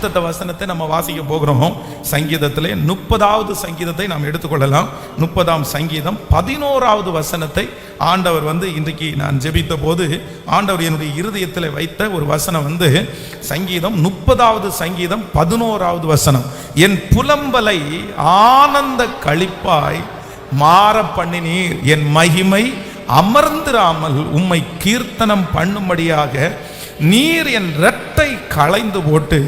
வாக்குத்தத்த வசனத்தை நம்ம வாசிக்க போகிறோம். சங்கீதத்திலே 30வது சங்கீதத்தை நாம் எடுத்துக்கொள்ளலாம். 30ஆம் சங்கீதம் 11வது வசனத்தை ஆண்டவர் இன்றைக்கு நான் ஜெபித்த போது ஆண்டவர் என்னுடைய இருதயத்தில் வைத்த ஒரு வசனம் சங்கீதம் 30வது சங்கீதம் 11வது வசனம். என் புலம்பலை ஆனந்த களிப்பாய் மாற பண்ணினீர், என் மகிமை அமர்ந்திராமல் உம்மை கீர்த்தனம் பண்ணும்படியாக நீர் என் இரட்டை களைந்து போட்டு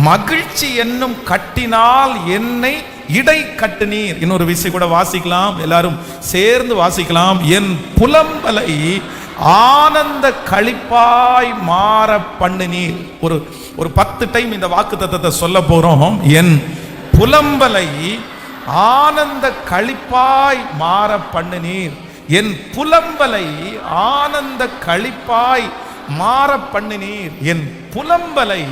மகிழ்ச்சி என்னும் கட்டினால் என்னை இடை கட்டினீர். இன்னொரு விஷயம் கூட வாசிக்கலாம், எல்லாரும் சேர்ந்து வாசிக்கலாம். என் புலம்பலை ஆனந்த களிப்பாய் மாற பண்ணினீர். ஒரு 10 டைம் இந்த வாக்குத்தத்தத்தை சொல்ல போறோம். என் புலம்பலை ஆனந்த களிப்பாய் மாற பண்ணினீர், என் புலம்பலை ஆனந்த களிப்பாய் மாற பண்ணினீர், என் புலம்பலை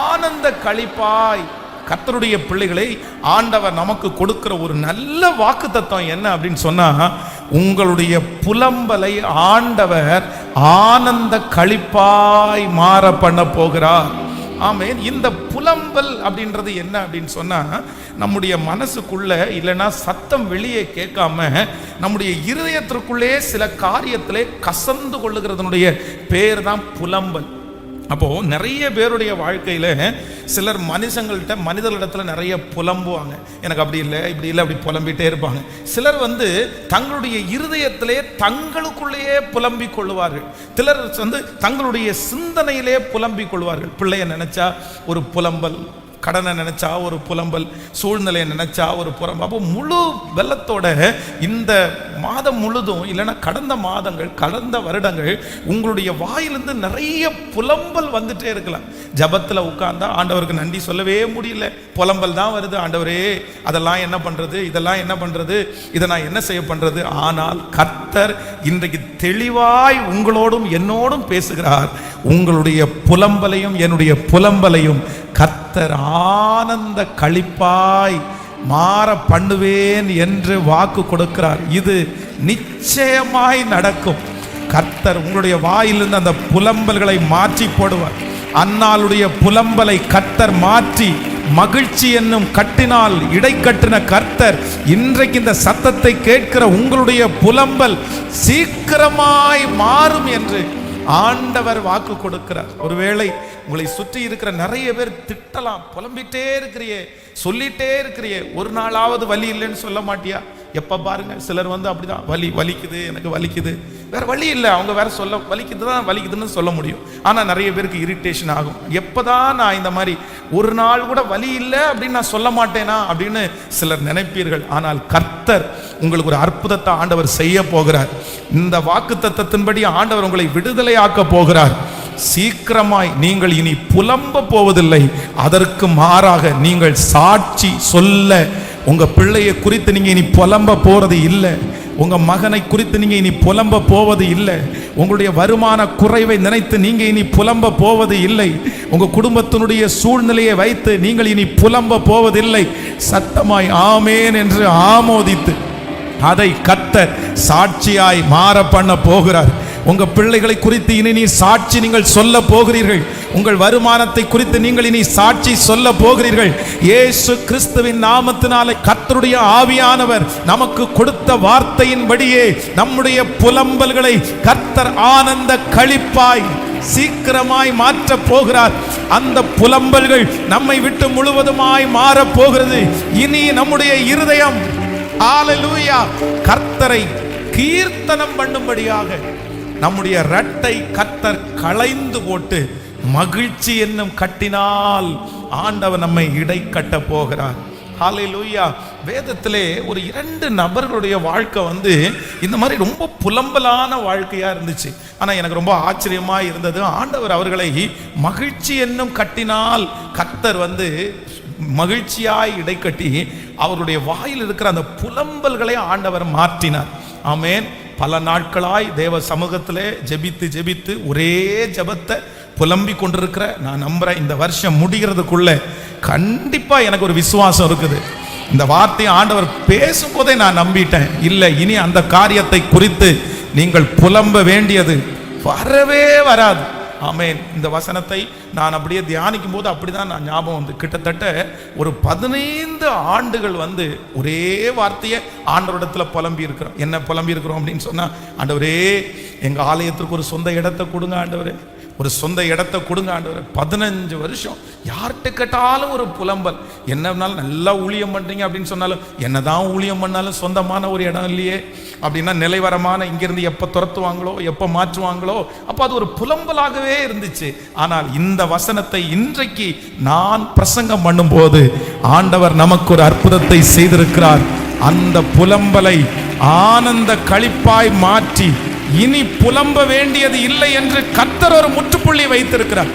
ஆனந்த களிப்பாய். கர்த்தருடைய பிள்ளைகளை ஆண்டவர் நமக்கு கொடுக்கிற ஒரு நல்ல வாக்குத்தத்தம் என்ன அப்படின்னு சொன்னா, உங்களுடைய புலம்பலை ஆண்டவர் ஆனந்த களிப்பாய் மாற பண்ண போகிறார். ஆமென். இந்த புலம்பல் அப்படின்றது என்ன அப்படின்னு சொன்னா, நம்முடைய மனசுக்குள்ள இல்லைன்னா சத்தம் வெளியே கேட்காம நம்முடைய இருதயத்திற்குள்ளே சில காரியத்திலே கசந்து கொள்ளுகிறதனுடைய பேர் தான் புலம்பல். அப்போ நிறைய பேருடைய வாழ்க்கையில சிலர் மனிதர்களிடத்துல நிறைய புலம்புவாங்க. எனக்கு அப்படி இல்லை, இப்படி இல்லை, அப்படி புலம்பிட்டே இருப்பாங்க. சிலர் தங்களுடைய இருதயத்திலே தங்களுக்குள்ளேயே புலம்பிக் கொள்வார்கள். சிலர் தங்களுடைய சிந்தனையிலே புலம்பிக் கொள்வார்கள். பிள்ளைய நினைச்சா ஒரு புலம்பல், கடனை நினைச்சா ஒரு புலம்பல், சூழ்நிலையை நினைச்சா ஒரு புலம்பல். அப்போ முழு வெள்ளத்தோட இந்த மாதம் முழுதும் இல்லைன்னா கடந்த மாதங்கள், கடந்த வருடங்கள் உங்களுடைய வாயிலிருந்து நிறைய புலம்பல் வந்துட்டே இருக்கலாம். ஜபத்தில் உட்கார்ந்தா ஆண்டவருக்கு நன்றி சொல்லவே முடியல, புலம்பல் தான் வருது. ஆண்டவரே அதெல்லாம் என்ன பண்றது, இதெல்லாம் என்ன பண்றது, இதை நான் என்ன செய்ய பண்றது. ஆனால் கர்த்தர் இன்றைக்கு தெளிவாய் உங்களோடும் என்னோடும் பேசுகிறார். உங்களுடைய புலம்பலையும் என்னுடைய புலம்பலையும் கர்த்தர் ஆனந்த களிப்பாய் மாற பண்ணுவேன் என்று வாக்கு கொடுக்கிறார். இது நிச்சயமாய் நடக்கும். கர்த்தர் உங்களுடைய வாயிலிருந்து அந்த புலம்பல்களை மாற்றி போடுவார். அன்னாளுடைய புலம்பலை கர்த்தர் மாற்றி மகிழ்ச்சி என்னும் கட்டினால் இடை கட்டின கர்த்தர் இன்றைக்கு இந்த சத்தத்தை கேட்கிற உங்களுடைய புலம்பல் சீக்கிரமாய் மாறும் என்று ஆண்டவர் வாக்கு கொடுக்கிறார். ஒருவேளை உங்களை சுற்றி இருக்கிற நிறைய பேர் திட்டலாம், புலம்பிட்டே இருக்கிறியே, சொல்லிட்டே இருக்கிறியே, ஒரு நாளாவது வலி இல்லைன்னு சொல்ல மாட்டியா? எப்ப பாருங்க சிலர் அப்படிதான், வலிக்குது, எனக்கு வலிக்குது, வேற வழி இல்லை, அவங்க வேற சொல்ல வலிக்குதுன்னு சொல்ல முடியும். ஆனா நிறைய பேருக்கு இரிட்டேஷன் ஆகும். எப்பதான் நான் இந்த மாதிரி ஒரு நாள் கூட வலி இல்லை அப்படின்னு நான் சொல்ல மாட்டேனா அப்படின்னு சிலர் நினைப்பீர்கள். ஆனால் கர்த்தர் உங்களுக்கு ஒரு அற்புதத்தை ஆண்டவர் செய்ய போகிறார். இந்த வாக்குத்தத்தத்தின்படி ஆண்டவர் உங்களை விடுதலை ஆக்க போகிறார். சீக்கிரமாய் நீங்கள் இனி புலம்ப போவதில்லை, அதற்கு மாறாக நீங்கள் சாட்சி சொல்ல, உங்க பிள்ளையை குறித்து நீங்க இனி புலம்ப போறது இல்லை, உங்க மகனை குறித்து நீங்க இனி புலம்ப போவது இல்லை, உங்களுடைய வருமான குறைவை நினைத்து நீங்க இனி புலம்ப போவது இல்லை, உங்க குடும்பத்தினுடைய சூழ்நிலையை வைத்து நீங்கள் இனி புலம்ப போவதில்லை. சத்தமாய் ஆமேன் என்று ஆமோதித்து அதை கர்த்தர் சாட்சியாய் மாற பண்ண போகிறார். உங்க பிள்ளைகளை குறித்து இனி நீ சாட்சி நீங்கள் சொல்ல போகிறீர்கள். உங்கள் வருமானத்தை குறித்து நீங்கள் இனி சாட்சி சொல்ல போகிறீர்கள். இயேசு கிறிஸ்துவின் நாமத்தினாலே கர்த்தருடைய ஆவியானவர் நமக்கு கொடுத்த வார்த்தையின்படியே நம்முடைய புலம்பல்களை கர்த்தர் ஆனந்த களிப்பாய் சீக்கிரமாய் மாற்ற போகிறார். அந்த புலம்பல்கள் நம்மை விட்டு முழுவதுமாய் மாற போகிறது. இனி நம்முடைய இருதயம் ஹல்லேலூயா கர்த்தரை கீர்த்தனம் பண்ணும்படியாக நம்முடைய இரட்டை கர்த்தர் களைந்து போட்டு மகிழ்ச்சி என்னும் கட்டினால் ஆண்டவர் நம்மை இடை கட்ட போகிறார். ஹல்லேலூயா. வேதத்திலே ஒரு 2 நபர்களுடைய வாழ்க்கை இந்த மாதிரி ரொம்ப புலம்பலான வாழ்க்கையா இருந்துச்சு. ஆனா எனக்கு ரொம்ப ஆச்சரியமா இருந்தது, ஆண்டவர் அவர்களை மகிழ்ச்சி என்னும் கட்டினால் கர்த்தர் மகிழ்ச்சியாய் இடை கட்டி அவருடைய வாயில் இருக்கிற அந்த புலம்பல்களை ஆண்டவர் மாற்றினார். ஆமென். பல நாட்களாய் தேவ சமூகத்திலே ஜெபித்து ஒரே ஜெபத்தை புலம்பி கொண்டிருக்கிற நான் நம்புறேன், இந்த வருஷம் முடிகிறதுக்குள்ள கண்டிப்பா எனக்கு ஒரு விசுவாசம் இருக்குது. இந்த வார்த்தையை ஆண்டவர் பேசும்போதே நான் நம்பிட்டேன், இல்லை இனி அந்த காரியத்தை குறித்து நீங்கள் புலம்ப வேண்டியது வரவே வராது. ஆமென். இந்த வசனத்தை நான் அப்படியே தியானிக்கும் போது அப்படிதான் நான் ஞாபகம் வந்து கிட்டத்தட்ட ஒரு 15 ஆண்டுகள் வந்து ஒரே வார்த்தையை ஆண்டவரிடத்துல புலம்பி இருக்கிறோம். என்ன புலம்பி இருக்கிறோம் அப்படின்னு சொன்னா, ஆண்டவரே எங்க ஆலயத்திற்கு ஒரு சொந்த இடத்தை கொடுங்க ஆண்டவரே, ஒரு சொந்த இடத்தை கொடுங்க ஆண்டவரே. 15 வருஷம் யார்கிட்ட கேட்டாலும் ஒரு புலம்பல். என்னன்னாலும் நல்லா ஊழியம் பண்றீங்க அப்படின்னு சொன்னாலும், என்னதான் ஊழியம் பண்ணாலும் சொந்தமான ஒரு இடம் இல்லையே அப்படின்னா, நிலைவரமான இங்கிருந்து எப்போ துரத்துவாங்களோ எப்போ மாற்றுவாங்களோ, அப்போ அது ஒரு புலம்பலாகவே இருந்துச்சு. ஆனால் இந்த வசனத்தை இன்றைக்கு நான் பிரசங்கம் பண்ணும்போது ஆண்டவர் நமக்கு ஒரு அற்புதத்தை செய்திருக்கிறார். அந்த புலம்பலை ஆனந்த களிப்பாய் மாற்றி இனி புலம்ப வேண்டியது இல்லை என்று கர்த்தர் ஒரு முற்றுப்புள்ளி வைத்திருக்கிறார்.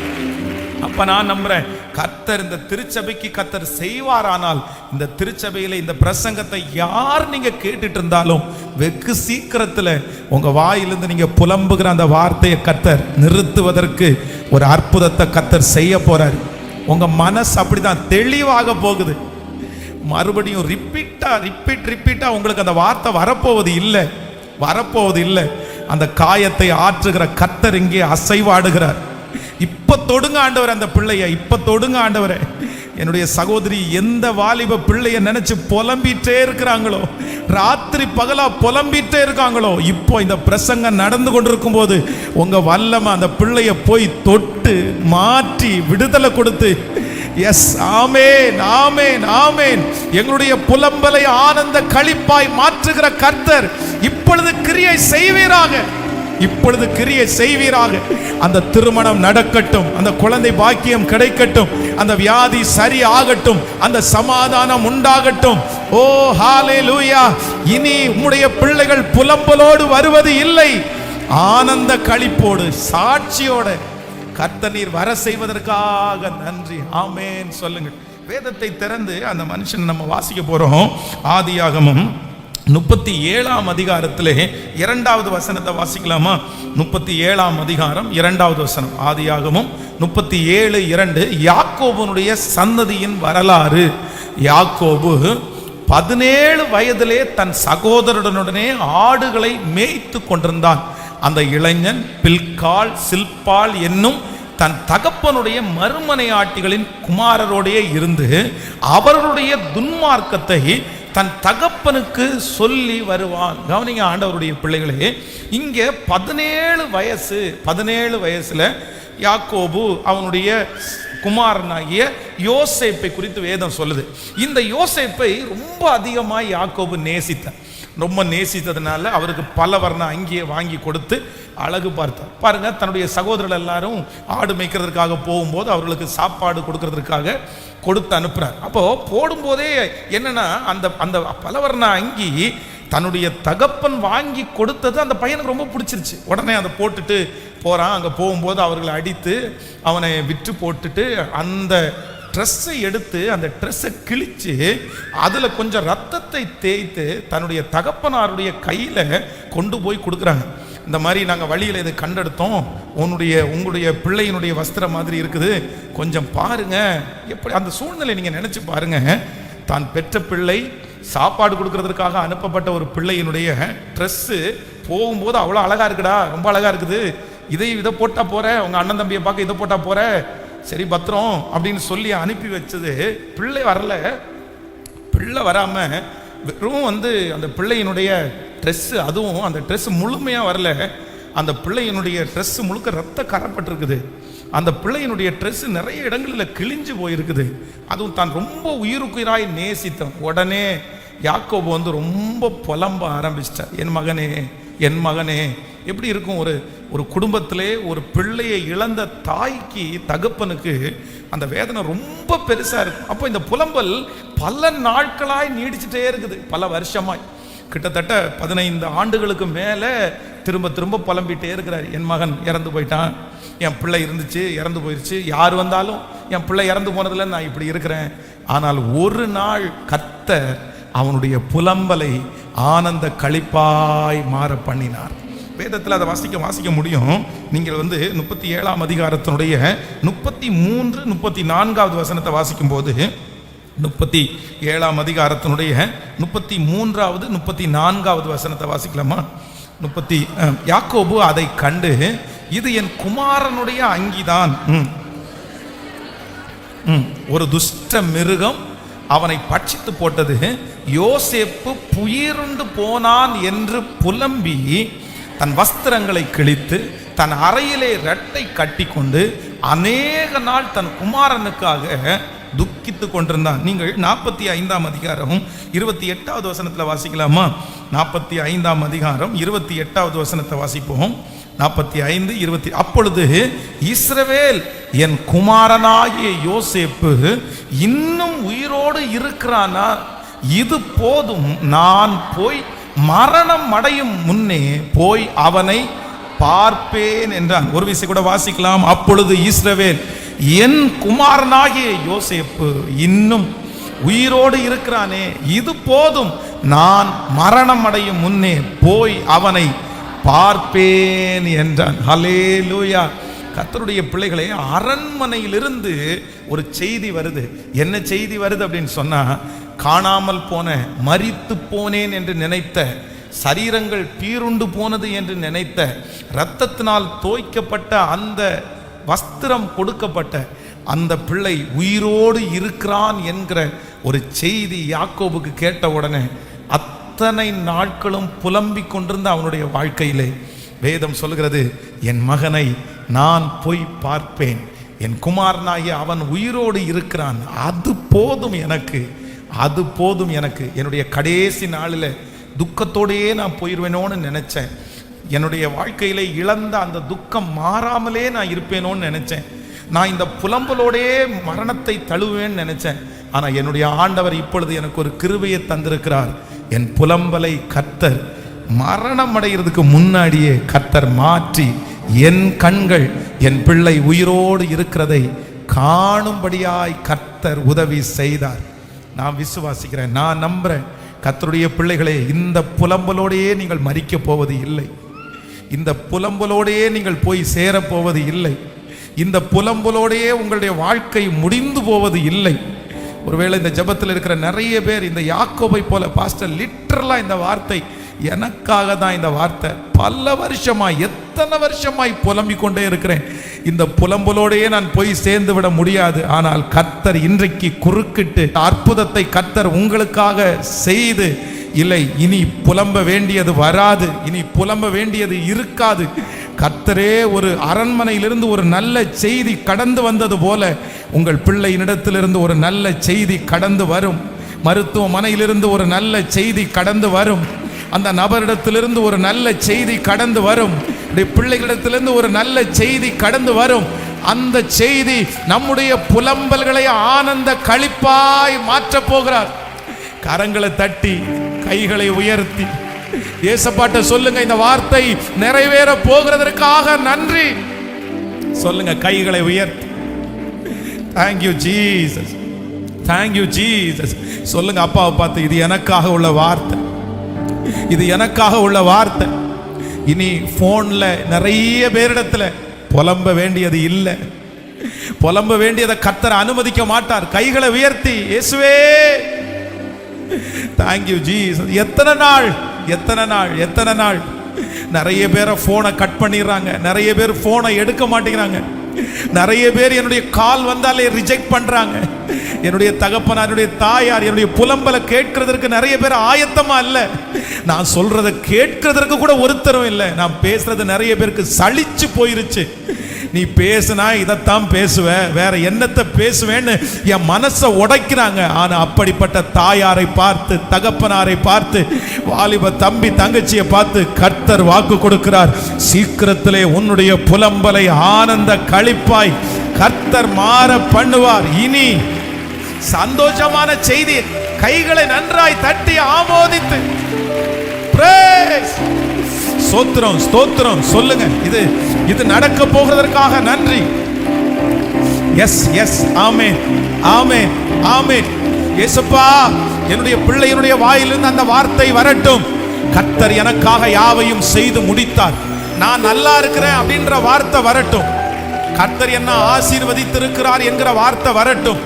அப்ப நான் நம்புறேன், கர்த்தர் இந்த திருச்சபைக்கு கர்த்தர் செய்வாரானால், இந்த திருச்சபையில இந்த பிரசங்கத்தை யார் நீங்க கேட்டுட்டு இருந்தாலும் வெகு சீக்கிரத்துல உங்க வாயிலிருந்து நீங்க புலம்புகிற அந்த வார்த்தையை கர்த்தர் நிறுத்துவதற்கு ஒரு அற்புதத்தை கர்த்தர் செய்ய போறார். உங்க மனசு அப்படிதான் தெளிவாக போகுது. மறுபடியும் ரிப்பீட்டா உங்களுக்கு அந்த வார்த்தை வரப்போவது இல்லை. அந்த காயத்தை ஆற்றுகிற கர்த்தர் இங்கே அசைவாடுகிறார். இப்ப தொடுங்க ஆண்டவர் அந்த பிள்ளைய, இப்ப தொடுங்க ஆண்டவரே. என்னுடைய சகோதரி எந்த வாலிப பிள்ளைய நினைச்சு புலம்பிட்டே இருக்கிறாங்களோ, ராத்திரி பகலா புலம்பிட்டே இருக்காங்களோ, இப்போ இந்த பிரசங்கம் நடந்து கொண்டிருக்கும் போது உங்க வல்லமை அந்த பிள்ளைய போய் தொட்டு மாற்றி விடுதலை கொடுத்து, எஸ் ஆமென் ஆமென் ஆமென், எங்களுடைய புலம்பலை ஆனந்த களிப்பாய் மாற்றுகிற கர்த்தர் இப்பொழுது கிரியை செய்வீராக. அந்த திருமணம் நடக்கட்டும், அந்த குழந்தை பாக்கியம் கிடைக்கட்டும், அந்த வியாதி சரி ஆகட்டும், அந்த சமாதானம் உண்டாகட்டும். ஓ ஹalleluya. இனி உம்முடைய பிள்ளைகள் புலம்பலோடு வருவது இல்லை, ஆனந்த களிப்போடு சாட்சியோட கர்த்தர் நீர் வர செய்வதற்காக நன்றி. ஆமென் சொல்லுங்க. வேதத்தை திறந்து அந்த மனுஷன் நம்ம வாசிக்க போறோம். ஆதியாகமம் 37ஆம் அதிகாரத்திலே 2வது வசனத்தை வாசிக்கலாமா? 37ஆம் அதிகாரம் 2வது வசனம். ஆதியாகமம் 37:2. யாக்கோபுனுடைய சந்ததியின் வரலாறு. யாக்கோபு 17 வயதிலே தன் சகோதரனுடனே ஆடுகளை மேய்த்து கொண்டிருந்தான். அந்த இளைஞன் பில்காள் சில்பாள் என்னும் தன் தகப்பனுடைய மறுமனையாட்டிகளின் குமாரரோடைய இருந்து அவர்களுடைய துன்மார்க்கத்தை தன் தகப்பனுக்கு சொல்லி வருவான். கவனிங்க ஆண்டவருடைய பிள்ளைகளே, இங்கே 17 வயசுல யாக்கோபு அவனுடைய குமாரனாகிய யோசேப்பை குறித்து வேதம் சொல்லுது. இந்த யோசேப்பை ரொம்ப அதிகமாக யாக்கோபு நேசித்தான். ரொம்ப நேசித்ததுனால அவருக்கு பல வர்ண அங்கேயே வாங்கி கொடுத்து அழகு பார்த்தார். பாருங்க, தன்னுடைய சகோதரர்கள் எல்லாரும் ஆடு மேய்க்கிறதுக்காக போகும்போது அவர்களுக்கு சாப்பாடு கொடுக்கறதுக்காக கொடுத்து அனுப்புறார். அப்போ போடும்போதே என்னன்னா, அந்த அந்த பலவர்ண அங்கி தன்னுடைய தகப்பன் வாங்கி கொடுத்தது அந்த பையனுக்கு ரொம்ப பிடிச்சிருச்சு. உடனே அதை போட்டுட்டு போறான். அங்கே போகும்போது அவர்களை அடித்து அவனை விற்று போட்டுட்டு அந்த ட்ரெஸ்ஸை எடுத்து அந்த ட்ரெஸ்ஸை கிழிச்சு அதில் கொஞ்சம் ரத்தத்தை தேய்த்து தன்னுடைய தகப்பனாருடைய கையில் கொண்டு போய் கொடுக்குறாங்க. இந்த மாதிரி நாங்கள் வழியில் இதை கண்டெடுத்தோம், உங்களுடைய பிள்ளையினுடைய வஸ்திரம் மாதிரி இருக்குது, கொஞ்சம் பாருங்க. எப்படி அந்த சூழ்நிலை நீங்கள் நினச்சி பாருங்க. தான் பெற்ற பிள்ளை சாப்பாடு கொடுக்கறதுக்காக அனுப்பப்பட்ட ஒரு பிள்ளையினுடைய ட்ரெஸ்ஸு போகும்போது அவ்வளோ அழகாக இருக்குடா, ரொம்ப அழகாக இருக்குது, இதை போட்டால் போகிற, உங்கள் அண்ணன் தம்பியை பார்க்க இதை போட்டால் போகிற, சரி பத்திரம் அப்படின்னு சொல்லி அனுப்பி வச்சது. பிள்ளை வரல. பிள்ளை வராமல் வெறும் அந்த பிள்ளையினுடைய ட்ரெஸ்ஸு, அதுவும் அந்த ட்ரெஸ் முழுமையாக வரல. அந்த பிள்ளையினுடைய ட்ரெஸ்ஸு முழுக்க ரத்த கரப்பட்டிருக்குது. அந்த பிள்ளையினுடைய ட்ரெஸ்ஸு நிறைய இடங்களில் கிழிஞ்சு போயிருக்குது. அதுவும் தான் ரொம்ப உயிருக்குயிராய் நேசித்தான். உடனே யாக்கோபு ரொம்ப புலம்ப ஆரம்பிச்சிட்டார். என் மகனே எப்படி இருக்கும் ஒரு குடும்பத்திலே ஒரு பிள்ளையை இழந்த தாய்க்கு தகப்பனுக்கு அந்த வேதனை ரொம்ப பெருசா இருக்கும். அப்போ இந்த புலம்பல் பல நாட்களாய் நீடிச்சுட்டே இருக்குது, பல வருஷமாய். கிட்டத்தட்ட 15 ஆண்டுகளுக்கு மேலே திரும்ப திரும்ப புலம்பிட்டே இருக்கிறார். என் மகன் இறந்து போயிட்டான், என் பிள்ளை இருந்துச்சு இறந்து போயிடுச்சு, யார் வந்தாலும் என் பிள்ளை இறந்து போனதில் நான் இப்படி இருக்கிறேன். ஆனால் ஒரு நாள் கர்த்தர் அவனுடைய புலம்பலை ஆனந்த களிப்பாய் மாற பண்ணினார். வேதத்தில் அதை வாசிக்க முடியும். நீங்கள் 37ஆம் அதிகாரத்தினுடைய 33, 34வது வசனத்தை வாசிக்கும் போது 37ஆம் அதிகாரத்தினுடைய 33வது 34வது வசனத்தை வாசிக்கலாமா? யாக்கோபு அதை கண்டு இது என் குமாரனுடைய அங்கிதான். ஒரு துஷ்ட மிருகம் அவனை பட்சித்து போட்டது. யோசேப்பு புயிருண்டு போனான் என்று புலம்பி தன் வஸ்திரங்களை கிழித்து தன் அறையிலே இரட்டை கட்டி கொண்டு அநேக நாள் தன் குமாரனுக்காக துக்கித்து கொண்டிருந்தான். நீங்கள் 45ஆம் அதிகாரம் 28வது வசனத்தில் வாசிக்கலாமா? 45ஆம் அதிகாரம் 28வது வசனத்தை வாசிப்போம். 45:20. அப்பொழுது இஸ்ரவேல் என் குமாரனாகிய யோசேப்பு இன்னும் உயிரோடு இருக்கிறானா? இது போதும், நான் போய் மரணம் அடையும் முன்னே போய் அவனை பார்ப்பேன் என்றான். ஒரு விஷயம் கூட வாசிக்கலாம். அப்பொழுது இஸ்ரவேல் என் குமாரனாகிய யோசேப்பு இன்னும் உயிரோடு இருக்கிறானே, இது போதும், நான் மரணம் அடையும் முன்னே போய் அவனை பார்ப்பேன் என்றான். ஹல்லேலூயா. கர்த்தருடைய பிள்ளைகளே, அரண்மனையிலிருந்து ஒரு செய்தி வருது. என்ன செய்தி வருது அப்படின்னு சொன்னா, காணாமல் போன, மரித்து போனேன் என்று நினைத்த, சரீரங்கள் பீருண்டு போனது என்று நினைத்த, இரத்தத்தினால் தோய்க்கப்பட்ட, அந்த வஸ்திரம் கொடுக்கப்பட்ட அந்த பிள்ளை உயிரோடு இருக்கிறான் என்கிற ஒரு செய்தி யாக்கோபுக்கு கேட்ட உடனே அத்தனை நாட்களும் புலம்பிக் கொண்டிருந்த அவனுடைய வாழ்க்கையிலே வேதம் சொல்கிறது, என் மகனை நான் போய் பார்ப்பேன், என் குமாரனாகிய அவன் உயிரோடு இருக்கிறான், அது போதும் எனக்கு, அது போதும் எனக்கு. என்னுடைய கடைசி நாளில் துக்கத்தோடையே நான் போயிடுவேனோன்னு நினைச்சேன். என்னுடைய வாழ்க்கையில இழந்த அந்த துக்கம் மாறாமலே நான் இருப்பேனோன்னு நினைச்சேன். நான் இந்த புலம்பலோடே மரணத்தை தழுவேன்னு நினைச்சேன். ஆனா என்னுடைய ஆண்டவர் இப்பொழுது எனக்கு ஒரு கிருபையை தந்திருக்கிறார். என் புலம்பலை கர்த்தர் மரணம் அடைகிறதுக்கு முன்னாடியே கர்த்தர் மாற்றி என் கண்கள் என் பிள்ளை உயிரோடு இருக்கிறதை காணும்படியாய் கர்த்தர் உதவி செய்தார். நான் விசுவாசிக்கிறேன், நான் நம்புறேன். கர்த்தருடைய பிள்ளைகளே, இந்த புலம்பலோடையே நீங்கள் மரிக்க போவது இல்லை. இந்த புலம்பலோடையே நீங்கள் போய் சேரப்போவது இல்லை. இந்த புலம்பலோடையே உங்களுடைய வாழ்க்கை முடிந்து போவது இல்லை. ஒருவேளை இந்த ஜெபத்தில் இருக்கிற நிறைய பேர் இந்த யாக்கோபை போல, பாஸ்டர் லிட்டரலா இந்த வார்த்தை எனக்காக தான், இந்த வார்த்தை பல வருஷமாய், எத்தனை வருஷமாய் புலம்பிக் கொண்டே இருக்கிறேன், இந்த புலம்பலோடையே நான் போய் சேர்ந்து விட முடியாது. ஆனால் கர்த்தர் இன்றைக்கு குறுக்கிட்டு அற்புதத்தை கர்த்தர் உங்களுக்காக செய்து, இல்லை இனி புலம்ப வேண்டியது வராது, இனி புலம்ப வேண்டியது இருக்காது. கர்த்தரே ஒரு அரண்மனையிலிருந்து ஒரு நல்ல செய்தி கடந்து வந்தது போல உங்கள் பிள்ளையினிடத்திலிருந்து ஒரு நல்ல செய்தி கடந்து வரும். மருத்துவமனையிலிருந்து ஒரு நல்ல செய்தி கடந்து வரும். அந்த நபரிடத்திலிருந்து ஒரு நல்ல செய்தி கடந்து வரும். பிள்ளைகளிடத்திலிருந்து ஒரு நல்ல செய்தி கடந்து வரும். அந்த செய்தி நம்முடைய புலம்பல்களை ஆனந்த களிப்பாய் மாற்றப் போகிறார். கரங்களை தட்டி கைகளை உயர்த்தி ஏசப்பாட்ட சொல்லுங்க, இந்த வார்த்தை நிறைவேற போகிறதற்காக நன்றி சொல்லுங்க. கைகளை உயர்த்தி Thank you Jesus, thank you Jesus சொல்லுங்க. அப்பாவை பார்த்து, இது எனக்காக உள்ள வார்த்தை, இது எனக்காக உள்ள வார்த்தை. இனி போன்ல நிறைய பேரிடத்துல புலம்ப வேண்டியது இல்லை. புலம்ப வேண்டியதை கர்த்தர் அனுமதிக்க மாட்டார். கைகளை உயர்த்தி இயேசுவே Thank you Jesus. எத்தனை நாள் எத்தனை நாள் எத்தனை நாள் நிறைய பேரை போனை கட் பண்ணிடுறாங்க, நிறைய பேர் போனை எடுக்க மாட்டேங்கிறாங்க, நிறைய பேர் என்னுடைய கால் வந்தாலே ரிஜெக்ட் பண்றாங்க. என்னுடைய தகப்பனார், என்னுடைய தாயார் என்னுடைய புலம்பலை கேட்கிறதுக்கு நிறைய பேர் ஆயத்தமா இல்லை. நான் சொல்றதை கேட்கிறதுக்கு கூட ஒருத்தரும் இல்லை. நான் பேசுறது நிறைய பேருக்கு சலிச்சு போயிருச்சு. நீ பேசுனா இதைத்தான் பேசுவ, வேற என்னத்தை பேசுவேன்னு என் மனசை உடைக்கிறாங்க. ஆனா அப்படிப்பட்ட தாயாரை பார்த்து, தகப்பனாரை பார்த்து, வாலிப தம்பி தங்கச்சியை பார்த்து கர்த்தர் வாக்கு கொடுக்கிறார், சீக்கிரத்திலே உன்னுடைய புலம்பலை ஆனந்த களிப்பாய் கர்த்தர் மாற பண்ணுவார். இனி சந்தோஷமான செய்தி. கைகளை நன்றாய் தட்டி ஆமோதித்து ஸ்தோத்திரம் ஸ்தோத்திரம் சொல்லுங்க. இது நடக்க போகிறதற்காக நன்றி. எஸ் எஸ் ஆமென் ஆமென் ஆமென். இயேசுப்பா, என்னுடைய பிள்ளையினுடைய வாயிலிருந்து அந்த வார்த்தை வரட்டும். கர்த்தர் எனக்காக யாவையும் செய்து முடித்தார், நான் நல்லா இருக்கிறேன் அப்படின்ற வார்த்தை வரட்டும். கர்த்தர் என்ன ஆசீர்வதித்திருக்கிறார் என்கிற வார்த்தை வரட்டும்.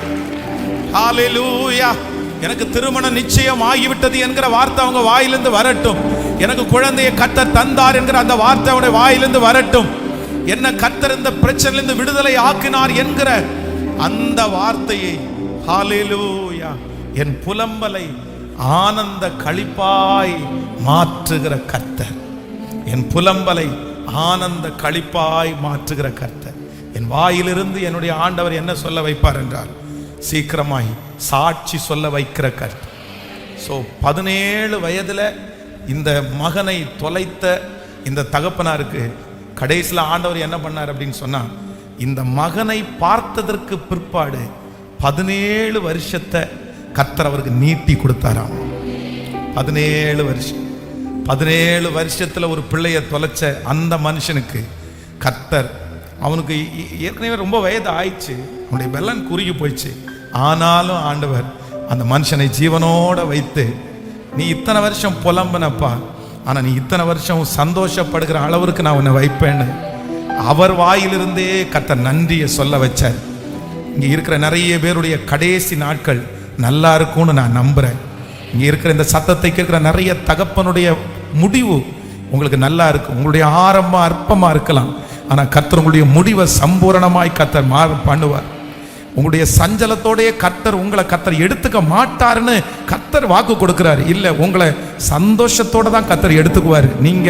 ஹல்லேலூயா. எனக்கு திருமணம் நிச்சயம் ஆகிவிட்டது என்கிற வார்த்தை அவங்க வாயிலிருந்து வரட்டும். எனக்கு குழந்தையை கர்த்தர் தந்தார் என்கிற அந்த வார்த்தை அவருடைய வாயிலிருந்து வரட்டும். என்ன கர்த்தர் இந்த பிரச்சனையிலிருந்து விடுதலை ஆக்கினார் என்கிற அந்த வார்த்தையை, ஹல்லேலூயா, என் புலம்பலை ஆனந்த களிப்பாய் மாற்றுகிற கர்த்தர், என் புலம்பலை ஆனந்த களிப்பாய் மாற்றுகிற கர்த்தர். என் வாயிலிருந்து என்னுடைய ஆண்டவர் என்ன சொல்ல வைப்பார் என்றால், சீக்கிரமாய் சாட்சி சொல்ல வைக்கிற கர்த்தர். ஸோ 17 வயதில் இந்த மகனை தொலைத்த இந்த தகப்பனாருக்கு கடைசியில் ஆண்டவர் என்ன பண்ணார் அப்படின்னு சொன்னா, இந்த மகனை பார்த்ததற்கு பிற்பாடு 17 வருஷத்தை கர்த்தர் அவருக்கு நீட்டி கொடுத்தாராம். 17 வருஷம், 17 வருஷத்துல ஒரு பிள்ளைய தொலைச்ச அந்த மனுஷனுக்கு கர்த்தர், அவனுக்கு ஏற்கனவே ரொம்ப வயது ஆயிடுச்சு, அவனுடைய வெள்ளம் குறுகி போயிடுச்சு. ஆனாலும் ஆண்டவர் அந்த மனுஷனை ஜீவனோட வைத்து, நீ இத்தனை வருஷம் புலம்பனப்பா, ஆனா நீ இத்தனை வருஷம் சந்தோஷப்படுகிற அளவிற்கு நான் உன்னை வைப்பேன்னு அவர் வாயிலிருந்தே கர்த்தர் நன்றியை சொல்ல வச்சார். இங்க இருக்கிற நிறைய பேருடைய கடைசி நாட்கள் நல்லா இருக்கும்னு நான் நம்புறேன். இங்க இருக்கிற இந்த சத்தத்தை கேட்கிற நிறைய தகப்பனுடைய முடிவு உங்களுக்கு நல்லா இருக்கும். உங்களுடைய ஆரம்பம் அற்பமா இருக்கலாம், ஆனா கர்த்தர் உங்களுடைய முடிவை சம்பூரணமாய் கர்த்தர் பண்ணுவார். உங்களுடைய சஞ்சலத்தோடைய கர்த்தர் உங்களை கர்த்தர் எடுத்துக்க மாட்டாருன்னு கர்த்தர் வாக்கு கொடுக்கிறாரு. இல்ல, உங்களை சந்தோஷத்தோட தான் கர்த்தர் எடுத்துக்குவாரு. நீங்க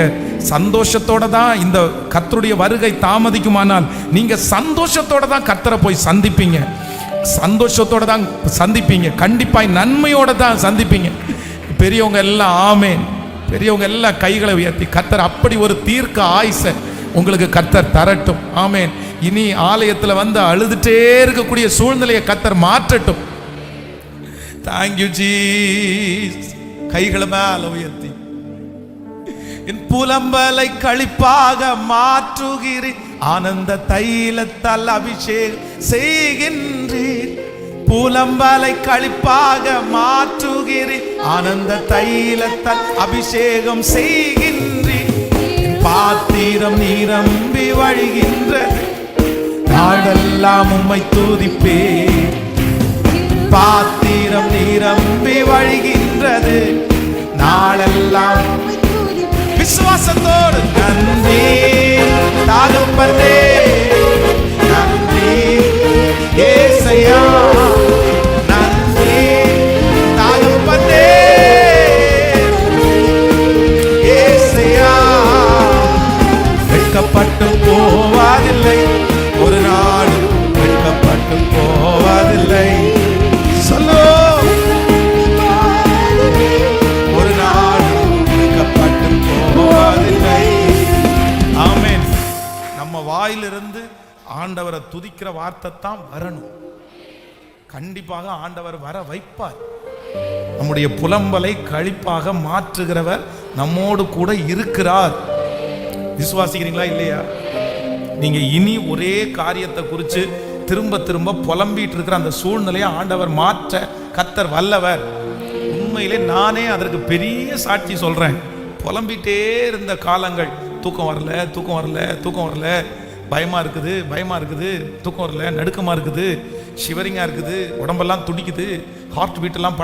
சந்தோஷத்தோட தான், இந்த கர்த்தருடைய வருகை தாமதிக்குமானால் நீங்க சந்தோஷத்தோட தான் கர்த்தரை போய் சந்திப்பீங்க, சந்தோஷத்தோட தான் சந்திப்பீங்க, கண்டிப்பாய் நன்மையோட தான் சந்திப்பீங்க. பெரியவங்க எல்லாம் ஆமேன், பெரியவங்க எல்லாம் கைகளை உயர்த்தி கர்த்தர் அப்படி ஒரு தீர்க்க ஆயுசை உங்களுக்கு கர்த்தர் தரட்டும். ஆமேன். இனி ஆலயத்தில் வந்து அழுதுட்டே இருக்கக்கூடிய சூழ்நிலையை கர்த்தர் மாற்றட்டும். Thank you Jesus. கைகளை மேல உயர்த்தி, என் புலம்பலை களிப்பாக மாற்றுகிறீர், ஆனந்த தைலத்தால் அபிஷேகம் செய்கின்றீர். புலம்பலை களிப்பாக மாற்றுகிறீர், ஆனந்த தைலத்தால் அபிஷேகம் செய்கின்றீர். பாத்திரம் நிரம்பி வழிகின்றது, நாடெல்லாம் உம்மை துதிப்பே. பாத்திரம் நிரம்பி வழிகின்றது, நாளெல்லாம் விசுவாசத்தோடு நன்றி தகப்பனே, நன்றி ஏசையா, நன்றி தகப்பனே ஏசையா. வெட்கப்பட்டு போவதில்லை, ஒரு நாடு வெட்கப்பட்டு போவதில்லை. சொல்லு, ஒரு நாடு வெட்கப்பட்டு போவதில்லை. ஆமென். நம்ம வாயிலிருந்து ஆண்டவரை துதிக்கிற வார்த்தை தான் வரணும். கண்டிப்பாக ஆண்டவர் வர வைப்பார். நம்முடைய புலம்பலை களிப்பாக மாற்றுகிறவர் நம்மோடு கூட இருக்கிறார். விசுவாசிக்கிறீங்களா இல்லையா? நீங்க இனி ஒரே காரியத்தை குறித்து திரும்ப திரும்ப புலம்பிட்டு இருக்கிற அந்த சூழ்நிலையை ஆண்டவர் மாற்ற கர்த்தர் வல்லவர். உண்மையிலே நானே அதற்கு பெரிய சாட்சி சொல்றேன். புலம்பிட்டே இருந்த காலங்கள், தூக்கம் வரல, தூக்கம் வரல, தூக்கம் வரல, பயமா இருக்குது, பயமா இருக்குது, தூக்கம் வரல, நடுக்கமா இருக்குது, ஷிவரிங்கா இருக்குது, உடம்பெல்லாம் துடிக்குது, ஹார்ட் பீட்டெல்லாம்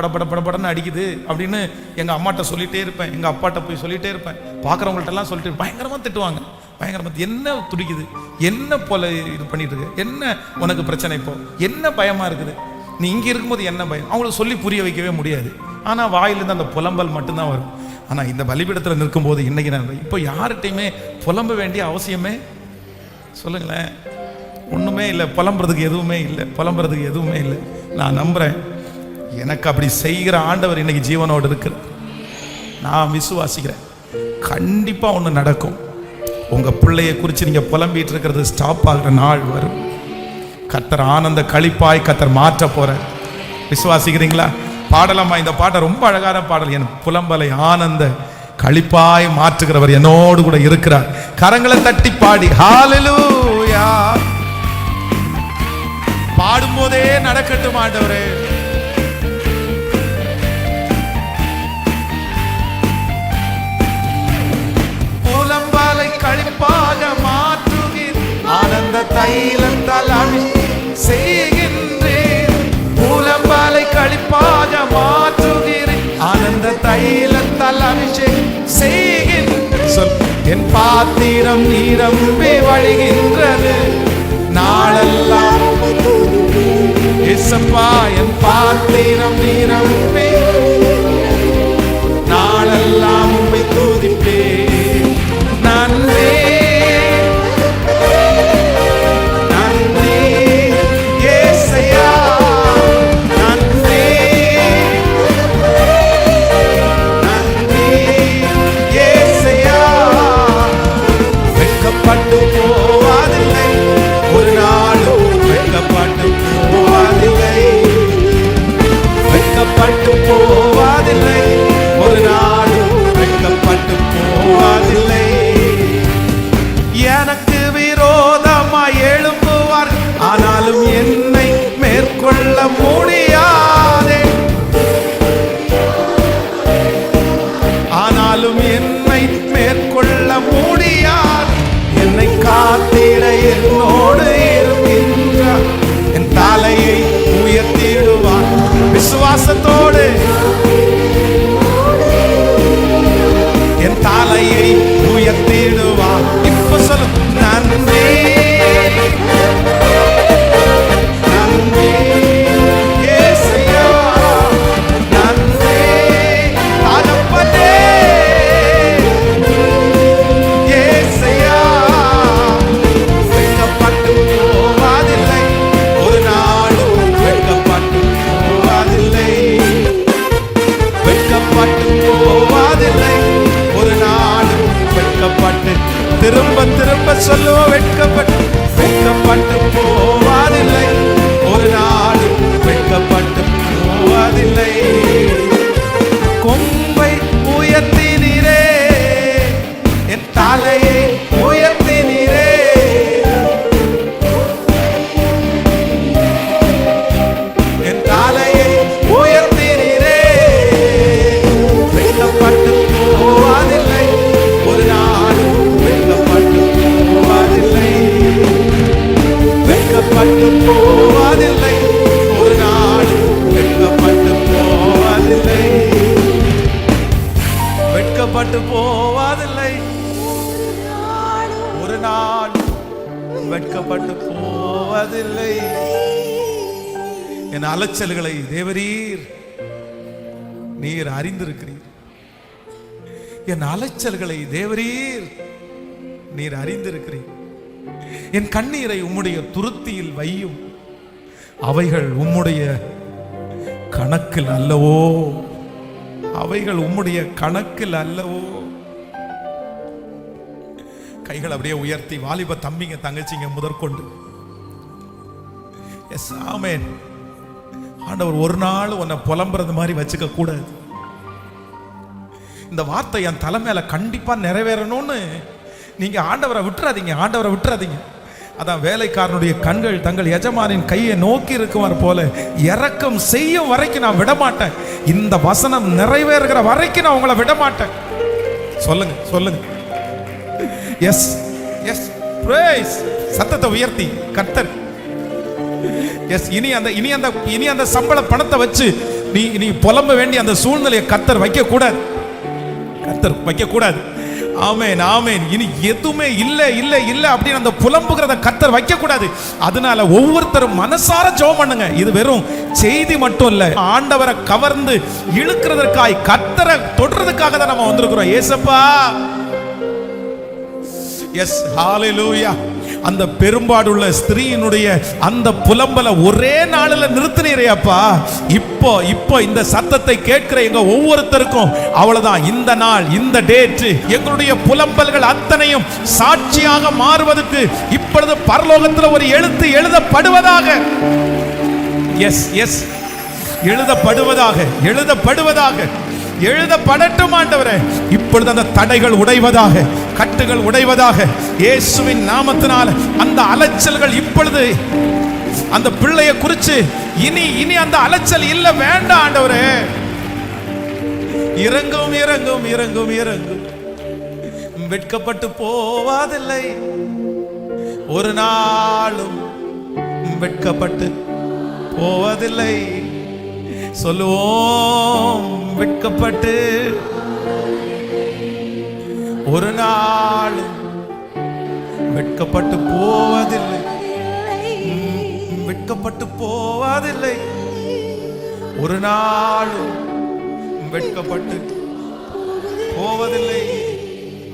படன்னு அடிக்குது அப்படின்னு எங்க அம்மாட்ட சொல்லிட்டே இருப்பேன், எங்க அப்பாட்ட போய் சொல்லிட்டே இருப்பேன், பார்க்குறவங்கள்ட்ட எல்லாம் சொல்லிட்டு பயங்கரமா திட்டுவாங்க. பயங்கரமா, என்ன துடிக்குது, என்ன போல இது பண்ணிட்டு இருக்கு, என்ன உனக்கு பிரச்சனை, இப்போ என்ன பயமா இருக்குது, நீ இங்க இருக்கும்போது என்ன பயம், அவங்களுக்கு சொல்லி புரிய வைக்கவே முடியாது. ஆனா வாயிலிருந்து அந்த புலம்பல் மட்டும்தான் வரும். ஆனா இந்த பலிபீடத்தில் நிற்கும்போது இன்னைக்கு நான் இப்போ யார்கிட்டையுமே புலம்ப வேண்டிய அவசியமே சொல்லுங்களேன், ஒண்ணுமே இல்லை, புலம்புறதுக்கு எதுவுமே இல்லை, புலம்புறதுக்கு எதுவுமே இல்லை. நான் நம்புறேன் எனக்கு அப்படி செய்கிற ஆண்டவர் இன்னைக்கு ஜீவனோடு இருக்கிறார். நான் விசுவாசிக்கிறேன், கண்டிப்பா ஒண்ணு நடக்கும். உங்க பிள்ளையை குறித்து நீங்க புலம்பிட்டு இருக்கிறது ஸ்டாப் ஆகிற நாள் வரும். கர்த்தர் ஆனந்த களிப்பாய் கர்த்தர் மாற்ற போற. விசுவாசிக்கிறீங்களா? பாடலாமா? இந்த பாட்டை ரொம்ப அழகான பாடல். என் புலம்பலை ஆனந்த களிப்பாய் மாற்றுகிறவர் என்னோடு கூட இருக்கிறார். கரங்களை தட்டி பாடி ஹல்லேலூயா. பாடும்போதே நடக்கட்டும் ஆண்டவரே. புலம்பலை களிப்பாக மாற்றுகிறேன், ஆனந்த தைலத்தால் அபிஷேகம் செய்கின்றேன். புலம்பலை களிப்பாக மாற்றுகிறேன், ஆனந்த தைலத்தால் அபிஷேகம் செய்கின்றேன். சொல், என் பாத்திரம் நிரம்பி வழிகின்றது. நாளெல்லாம் இயேசப்பா என் பாத்திரம் நிரம்பி நாளெல்லாம் உம்மை துதிப்பேன். நன்றி நன்றி இயேசையா, நன்றி நன்றி இயேசையா. வெட்கப்பட்டு போவதில்லை ஒரு நாளும், வெட்கப்பட்டு போவதில்லை, வெட்கப்பட்டு போவதில்லை ஒரு நாளும், வெட்கப்பட்டு போவதில்லை. எனக்கு விரோதமாய் எழும்புவார், ஆனாலும் என்னை மேற்கொள்ள முடியாதே, ஆனாலும் என்னை மேற்கொள்ள முடியாது. என்னை காத்திட என்னோடு இருக்கின்றார், என் தலையை உயர்த்திடுவார். விசுவாசத்தோடு என் தலையை உயர்த்திடுவார். இப்ப சொல்லு நன்றி நன்றி இயேசையா, நன்றி தகப்பனே இயேசையா. வெட்கப்பட்டு போவதில்லை ஒரு நாளும், வெட்கப்பட்டு போவதில்லை, வெட்கப்பட்டு போவதில்லை ஒரு நாளும், வெட்கப்பட்டு திரும்ப திரும்ப சொல்லுவோம். வெட்கப்பட்டு வெட்கப்பட்டு போவதில்லை ஒரு நாளும், வெட்கப்பட்டு போவதில்லை. கொம்பை உயர்த்தினீரே, என் தலையை உயர்த்தினீரே, என் தலையை உயர்த்தினீரே. வெட்கப்பட்டு போவதில்லை ஒரு நாளும், வெட்கப்பட்டு போவதில்லை, வெட்கப்பட்டு போவதில்லை ஒரு நாளும், வெட்கப்பட்டு போவதில்லை, வெட்கப்பட்டு போவதில்லை ஒரு நாள், வெட்கப்பட்டு போவதில்லை. என் அலைச்சல்களை தேவரீர் நீர் அறிந்திருக்கிறீர், என் அலைச்சல்களை தேவரீர் நீர் அறிந்திருக்கிறீர். என் கண்ணீரை உம்முடைய துருத்தியில் வையும், அவைகள் உம்முடைய கணக்கில் அல்லவோ, அவைகள் உம்முடைய கணக்கில் அல்லவோ. கைகள் அப்படியே உயர்த்தி வாலிப தம்பிங்க தங்கச்சிங்க முதற்கொண்டு எஸ் ஆமென். ஆண்டவர் ஒரு நாள் உன்னை புலம்புறது மாதிரி வச்சுக்க கூடாது. இந்த வார்த்தை என் தலை மேல கண்டிப்பா நிறைவேறணும்னு நீங்க ஆண்டவரை விட்டுறாதீங்க, ஆண்டவரை விட்டுறாதீங்க. அதான் வேலைக்காரனுடைய கண்கள் தங்கள் எஜமானின் கையை நோக்கி இருக்குவார் போல, இரக்கம் செய்யும் வரைக்கும் நான் விட மாட்டேன், இந்த வசனம் நிறைவேறுகிற வரைக்கும் நான் உங்களை விட மாட்டேன். சொல்லுங்க சொல்லுங்க. Yes yes praise. சத்தத்தை உயர்த்தி கர்த்தர் எஸ். இனி அந்த சம்பள பணத்தை வச்சு நீ புலம்ப வேண்டிய அந்த சூழ்நிலையை கர்த்தர் வைக்க கூடாது, கர்த்தர் வைக்க கூடாது. ஆமென் ஆமென். இனி எதுவுமே இல்ல இல்ல இல்ல அப்படின்னு அந்த புலம்புகிறத கர்த்தர் வைக்க கூடாது. அதனால ஒவ்வொருத்தரும் மனசார ஜெபம் பண்ணுங்க. இது வெறும் செய்தி மட்டும் இல்ல, ஆண்டவரை கவர்ந்து இழுக்கிறதற்காய் கர்த்தரை தொடுறதுக்காக தான் நம்ம வந்திருக்கிறோம். ஏசப்பா எஸ் ஹalleluya. அந்த பெரும்பாடுள்ள ஸ்திரீயினுடைய அந்த புலம்பல ஒரே நாளில் நிறுத்தினீரே அப்பா. இப்போ இந்த சத்தத்தை கேட்கிற எங்க ஒவ்வொருத்தருக்கும் அவ்வளவுதான், இந்த நாள் இந்த டேட் எங்களுடைய புலம்பல்கள் அத்தனையும் சாட்சியாக மாறுவதற்கு இப்பொழுது பரலோகத்தில் ஒரு எழுத்து எழுதப்படுவதாக. எஸ் எஸ் எழுதப்படுவதாக, எழுதப்படுவதாக, எழுதப்படட்டும் ஆண்டவரே. இப்பொழுது அந்த தடைகள் உடைவதாக, கட்டுகள் உடைவதாக இயேசுவின் நாமத்தினால். அந்த அலைச்சல்கள் இப்பொழுது அந்த பிள்ளையை குறித்து இனி அந்த அலைச்சல் இல்ல, வேண்டாம் ஆண்டவரே. இறங்கும் இறங்கும் இறங்கும் இறங்கும். வெட்கப்பட்டு போவதில்லை ஒரு நாளும், வெட்கப்பட்டு போவதில்லை. சொல்லுவோம் வெட்கப்பட்டு ஒரு நாள் வெட்கப்பட்டு போவதில்லை, வெட்கப்பட்டு போவதில்லை, ஒரு நாளும் வெட்கப்பட்டு போவதில்லை.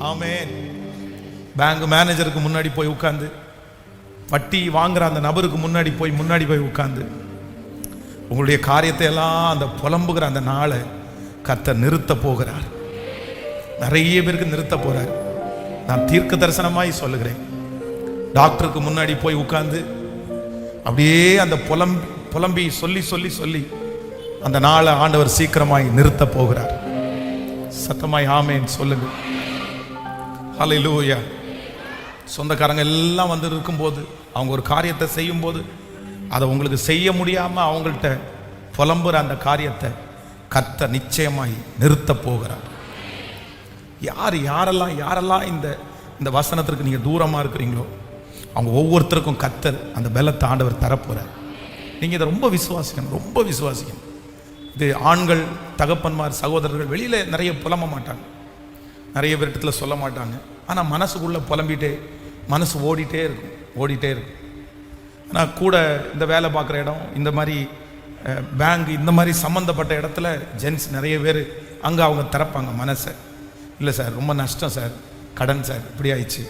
ஆமென். பேங்க் மேனேஜருக்கு முன்னாடி போய் உட்கார்ந்து, வட்டி வாங்குற அந்த நபருக்கு முன்னாடி போய் உட்கார்ந்து உங்களுடைய காரியத்தை எல்லாம் அந்த புலம்புகிற அந்த நாளை கர்த்தர் நிறுத்த போகிறார். நிறைய பேருக்கு நிறுத்த போறார். நான் தீர்க்க தரிசனமாய் சொல்லுகிறேன். டாக்டருக்கு முன்னாடி போய் உட்கார்ந்து அப்படியே அந்த புலம்பி சொல்லி அந்த நாளை ஆண்டவர் சீக்கிரமாய் நிறுத்த போகிறார். சத்தமாய் ஆமென் சொல்லுங்க. ஹல்லேலூயா. சொந்தக்காரங்க எல்லாம் வந்து இருக்கும்போது, அவங்க ஒரு காரியத்தை செய்யும்போது அதை உங்களுக்கு செய்ய முடியாமல் அவங்கள்ட்ட புலம்புற அந்த காரியத்தை கர்த்தர் நிச்சயமாய் நிறுத்த போகிறார். யாரெல்லாம் இந்த வசனத்திற்கு நீங்கள் தூரமாக இருக்கிறீங்களோ அவங்க ஒவ்வொருத்தருக்கும் கர்த்தர் அந்த பலத்தை ஆண்டவர் தரப்போகிறார். நீங்கள் இதை ரொம்ப விசுவாசிக்கணும். இது ஆண்கள், தகப்பன்மார், சகோதரர்கள் வெளியில் நிறைய புலம்ப மாட்டாங்க, நிறைய பேர்கிட்ட சொல்ல மாட்டாங்க. ஆனால் மனசுக்குள்ளே புலம்பிட்டே மனசு ஓடிட்டே இருக்கும். ஆனால் கூட இந்த வேலை பார்க்குற இடம், இந்த மாதிரி பேங்க், இந்த மாதிரி சம்மந்தப்பட்ட இடத்துல ஜென்ஸ் நிறைய பேர் அங்கே அவங்க திறப்பாங்க மனசை. இல்லை சார், ரொம்ப நஷ்டம் சார், கடன் சார், இப்படி ஆயிடுச்சு,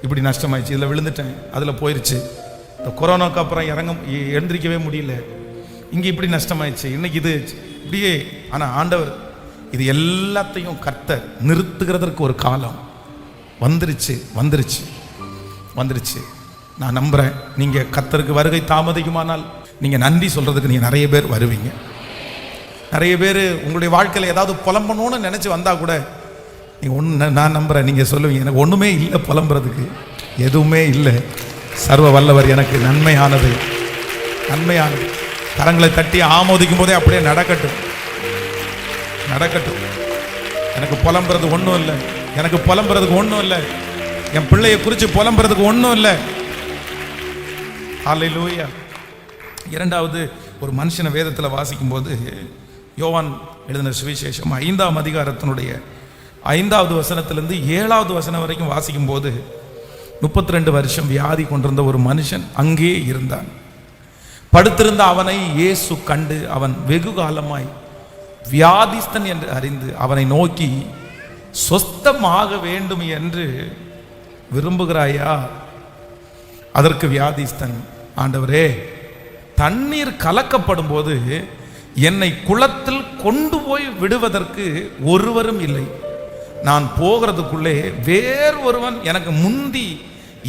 இப்படி நஷ்டமாயிடுச்சு, இதில் விழுந்துட்டேன், அதில் போயிடுச்சு, இந்த கொரோனாவுக்கு அப்புறம் எழுந்திரிக்கவே முடியல, இங்கே இப்படி நஷ்டமாயிடுச்சு, இன்னைக்கு இது இப்படியே. ஆனால் ஆண்டவர் இது எல்லாத்தையும் கர்த்தர் நிறுத்துகிறதற்கு ஒரு காலம் வந்துருச்சு. நான் நம்புகிறேன். நீங்கள் கர்த்தருக்கு வருகை தாமதிக்குமானால் நீங்கள் நன்றி சொல்கிறதுக்கு நீங்கள் நிறைய பேர் வருவீங்க. நிறைய பேர் உங்களுடைய வாழ்க்கையில் ஏதாவது புலம்பணும்னு நினச்சி வந்தால் கூட நீங்கள் நான் நம்புகிறேன், நீங்கள் சொல்லுவீங்க, எனக்கு ஒன்றுமே இல்லை, புலம்புறதுக்கு எதுவுமே இல்லை, சர்வ வல்லவர் எனக்கு நன்மையானது. கரங்களை தட்டி ஆமோதிக்கும் போதே அப்படியே நடக்கட்டும். எனக்கு புலம்புறது ஒன்றும் இல்லை, என் பிள்ளையை குறித்து புலம்புறதுக்கு ஒன்றும் இல்லை. ஹல்லேலூயா. இரண்டாவது, ஒரு மனுஷனை வேதத்தில் வாசிக்கும் போது, யோவான் எழுதின சுவிசேஷம் 5ஆம் அதிகாரத்தினுடைய 5வது வசனத்திலிருந்து 7வது வசனம் வரைக்கும் வாசிக்கும் போது, 32 வருஷம் வியாதி கொண்டிருந்த ஒரு மனுஷன் அங்கே இருந்தான். படுத்திருந்த அவனை இயேசு கண்டு அவன் வெகு காலமாய் வியாதிஸ்தன் என்று அறிந்து அவனை நோக்கி, சொஸ்தமாக வேண்டும் என்று விரும்புகிறாயா? அதற்கு வியாதிஸ்தன், ஆண்டவரே, தண்ணீர் கலக்கப்படும் போது என்னை குளத்தில் கொண்டு போய் விடுவதற்கு ஒருவரும் இல்லை, நான் போகிறதுக்குள்ளே வேறு ஒருவன் எனக்கு முந்தி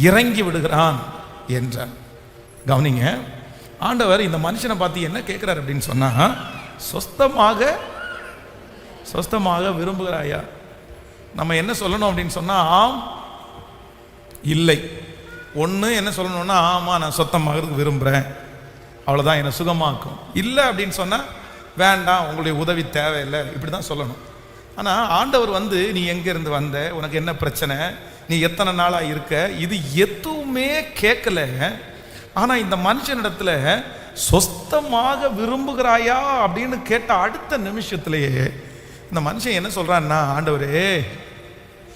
இறங்கி விடுகிறான் என்றான். கவனிங்க, ஆண்டவர் இந்த மனுஷனை பார்த்து என்ன கேட்கிறார் அப்படின்னு சொன்னா, சொஸ்தமாக விரும்புகிறாயா? நம்ம என்ன சொல்லணும் அப்படின்னு சொன்னா, ஆம், இல்லை. ஒன்று என்ன சொல்லணும்னா, ஆமாம் நான் சொத்தமாகிறதுக்கு விரும்புகிறேன், அவ்வளோதான், என்னை சுகமாக்கும். இல்லை அப்படின்னு சொன்னால், வேண்டாம், உங்களுடைய உதவி தேவையில்லை, இப்படி தான் சொல்லணும். ஆனால் ஆண்டவர் வந்து, நீ எங்கேருந்து வந்த, உனக்கு என்ன பிரச்சனை, நீ எத்தனை நாளாக இருக்க, இது எதுவுமே கேட்கல. ஆனால் இந்த மனுஷனிடத்துல சொஸ்தமாக விரும்புகிறாயா அப்படின்னு கேட்ட அடுத்த நிமிஷத்திலேயே இந்த மனுஷன் என்ன சொல்கிறான்னா, ஆண்டவரே,